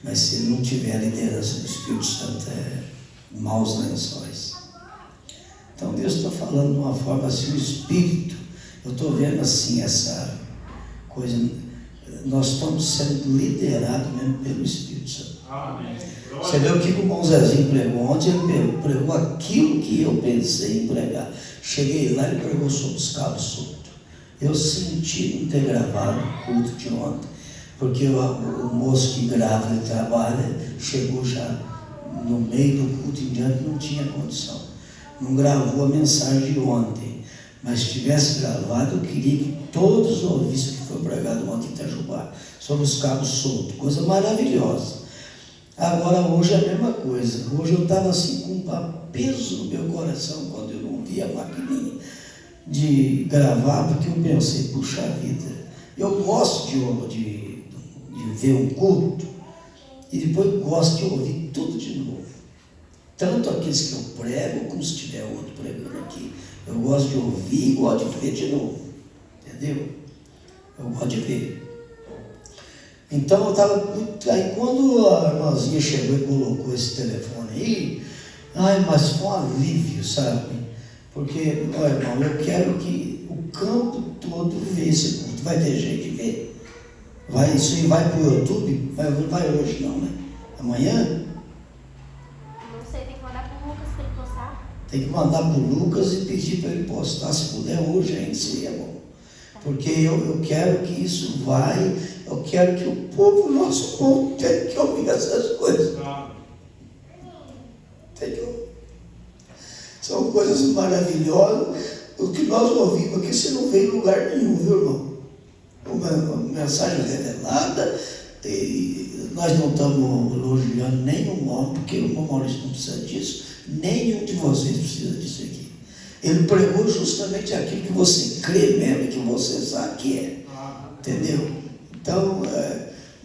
S2: mas se ele não tiver a liderança do Espírito Santo, é maus lençóis. Então Deus está falando de uma forma assim, o Espírito, eu estou vendo assim essa coisa, nós estamos sendo liderados mesmo pelo Espírito Santo. Amém. Você vê o que o irmão Zezinho pregou ontem? Ele pregou aquilo que eu pensei em pregar. Cheguei lá e pregou sobre os cabos soltos. Eu senti não ter gravado o culto de ontem, porque o moço que grava, ele trabalha, chegou já no meio do culto em diante, não tinha condição. Não gravou a mensagem de ontem, mas se tivesse gravado, eu queria que todos ouvissem o que foi pregado ontem em Itajubá, sobre os cabos soltos, coisa maravilhosa. Agora hoje é a mesma coisa. Hoje eu estava assim com um peso no meu coração quando eu não vi a maquininha de gravar, porque eu pensei, puxa vida, eu gosto de ver um culto e depois gosto de ouvir tudo de novo. Tanto aqueles que eu prego, como se tiver outro pregando aqui. Eu gosto de ouvir e gosto de ver de novo. Entendeu? Eu gosto de ver. Então eu estava muito. Aí quando a irmãzinha chegou e colocou esse telefone aí, mas foi um alívio, sabe? Porque, olha, irmão, eu quero que o campo todo veja esse culto. Vai ter jeito de ver? Isso aí vai para o YouTube? Vai hoje não, né? Amanhã?
S3: Não sei, tem que mandar para o Lucas para ele postar.
S2: Tem que mandar para o Lucas e pedir para ele postar, se puder hoje ainda, seria bom. Porque eu quero que isso vai, eu quero que o povo, o nosso povo, tenha que ouvir essas coisas. Tem que ouvir. São coisas maravilhosas. O que nós ouvimos aqui, você não vê em lugar nenhum, viu, irmão? Uma mensagem revelada, e nós não estamos elogiando nenhum homem, porque o irmão Maurício não precisa disso, nenhum de vocês precisa disso aqui. Ele pregou justamente aquilo que você crê mesmo, que você sabe que é. Entendeu? Então,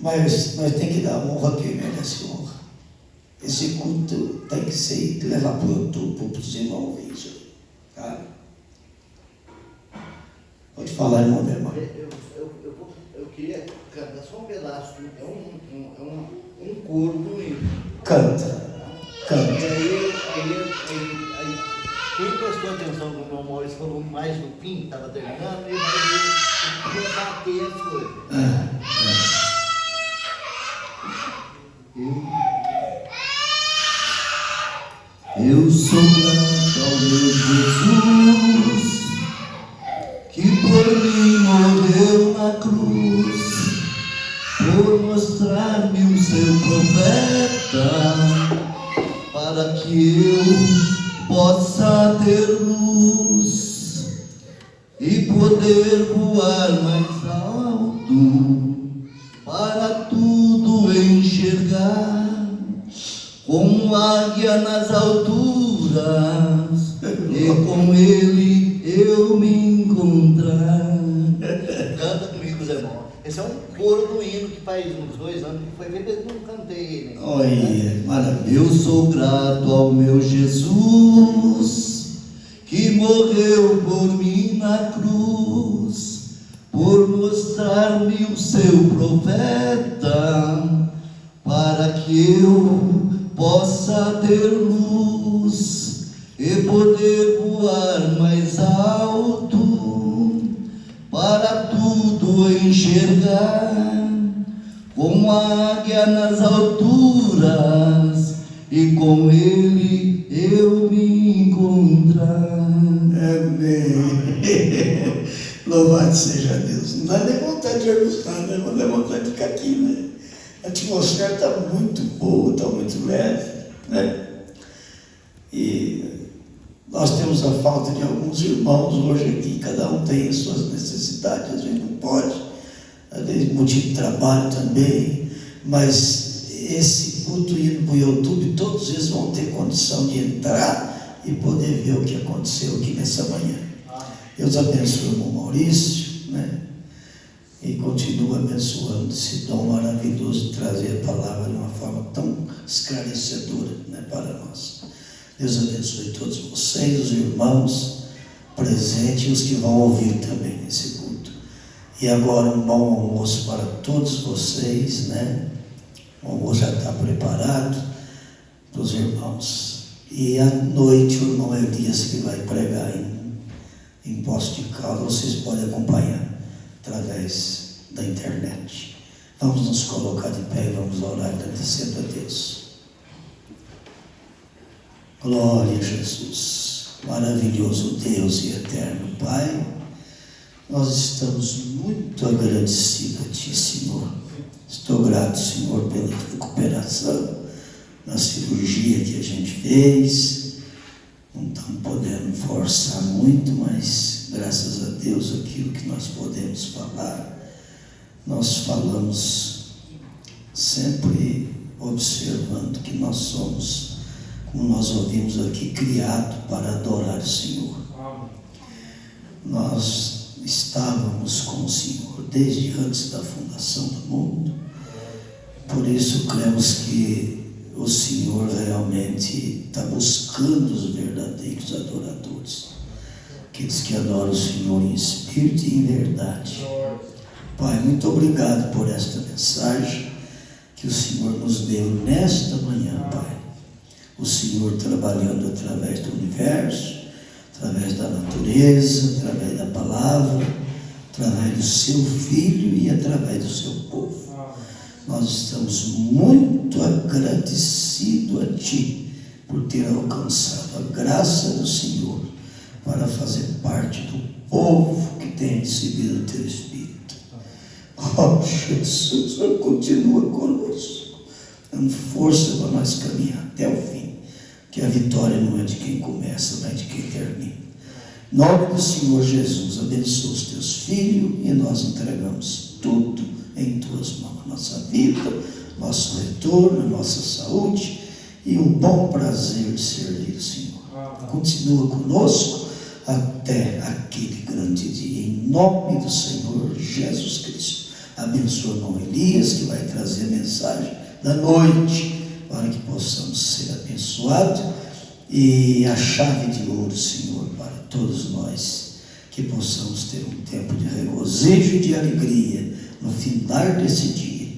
S2: mas nós temos que dar honra a quem merece honra. Esse culto tem que ser, levar para o YouTube, para os irmãos ouvir isso. Tá? Pode falar, irmão, meu irmão.
S4: Eu queria cantar só um pedaço. É um coro bonito.
S2: Canta.
S4: E aí, quem prestou atenção no meu Maurício falou mais no fim, estava terminando, ele ia bater as coisas.
S5: Eu sou grato ao meu Jesus, que por mim morreu na cruz, por mostrar-me o seu profeta, para que eu possa ter luz e poder voar mais alto, para tudo enxergar, como águia nas alturas, e com ele eu me encontrar.
S4: Canta comigo, Zé Bom. Esse é um coro do hino que faz uns 2 anos que foi feito, eu não cantei ele.
S2: Olha, maravilha.
S5: Eu sou grato ao meu Jesus, que morreu por mim na cruz, por mostrar-me o seu profeta, para que eu possa ter luz e poder voar mais alto, para tudo enxergar, como a águia nas alturas, e com ele eu me encontrar.
S2: Amém. Louvado seja Deus. Não dá nem vontade de ajustar, né? Não dá vontade de ficar aqui, né? A atmosfera está muito boa, está muito leve, né? E nós temos a falta de alguns irmãos hoje aqui, cada um tem as suas necessidades, a gente não pode, às vezes motivo de trabalho também, mas esse culto indo para o YouTube, todos eles vão ter condição de entrar e poder ver o que aconteceu aqui nessa manhã. Deus abençoe o irmão Maurício, né? E continua abençoando esse dom maravilhoso de trazer a palavra de uma forma tão esclarecedora, né, para nós. Deus abençoe todos vocês, os irmãos presentes e os que vão ouvir também esse culto. E agora um bom almoço para todos vocês, né? O almoço já está preparado para os irmãos. E à noite o irmão Elias que vai pregar em Poços de Caldas, vocês podem acompanhar através da internet. Vamos nos colocar de pé e vamos orar agradecendo a Deus. Glória a Jesus, maravilhoso Deus e eterno Pai, nós estamos muito agradecidos a Ti, Senhor. Estou grato, Senhor, pela recuperação na cirurgia que a gente fez. Não estamos podendo forçar muito, mas graças a Deus aquilo que nós podemos falar, nós falamos sempre observando que nós somos, como nós ouvimos aqui, criados para adorar o Senhor. Nós estávamos com o Senhor desde antes da fundação do mundo, por isso cremos que o Senhor realmente está buscando os verdadeiros adoradores, aqueles que adoram o Senhor em espírito e em verdade. Pai, muito obrigado por esta mensagem que o Senhor nos deu nesta manhã, Pai. O Senhor trabalhando através do universo, através da natureza, através da palavra, através do seu Filho e através do seu povo. Nós estamos muito agradecidos a Ti por ter alcançado a graça do Senhor para fazer parte do povo que tem recebido o Teu Espírito. Oh Jesus, Senhor, continua conosco, dando força para nós caminhar até o fim, que a vitória não é de quem começa, mas de quem termina. Em nome do Senhor Jesus, abençoa os Teus filhos e nós entregamos tudo em Tuas mãos, nossa vida, nosso retorno, nossa saúde e o bom prazer de servir o Senhor. Continua conosco até aquele grande dia, em nome do Senhor Jesus Cristo. Abençoa o irmão Elias, que vai trazer a mensagem da noite, para que possamos ser abençoados, e a chave de ouro, Senhor, para todos nós, que possamos ter um tempo de regozijo e de alegria no final desse dia,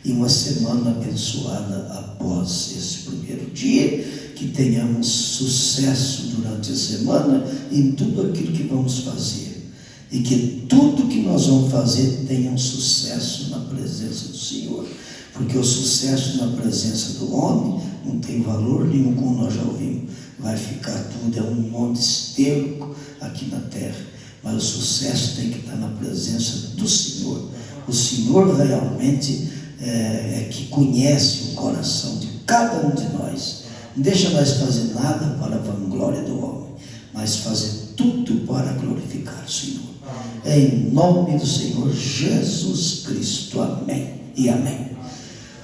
S2: e uma semana abençoada após esse primeiro dia, que tenhamos sucesso durante a semana em tudo aquilo que vamos fazer, e que tudo que nós vamos fazer tenha um sucesso na presença do Senhor, porque o sucesso na presença do homem não tem valor nenhum, como nós já ouvimos, vai ficar tudo, é um monte de esterco aqui na terra, mas o sucesso tem que estar na presença do Senhor. O Senhor realmente é que conhece o coração de cada um de nós. Não deixa nós fazer nada para a vanglória do homem, mas fazer tudo para glorificar o Senhor. Em nome do Senhor Jesus Cristo. Amém e amém.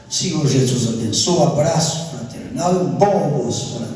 S2: Senhor Jesus abençoe. Um abraço fraternal e um bom almoço para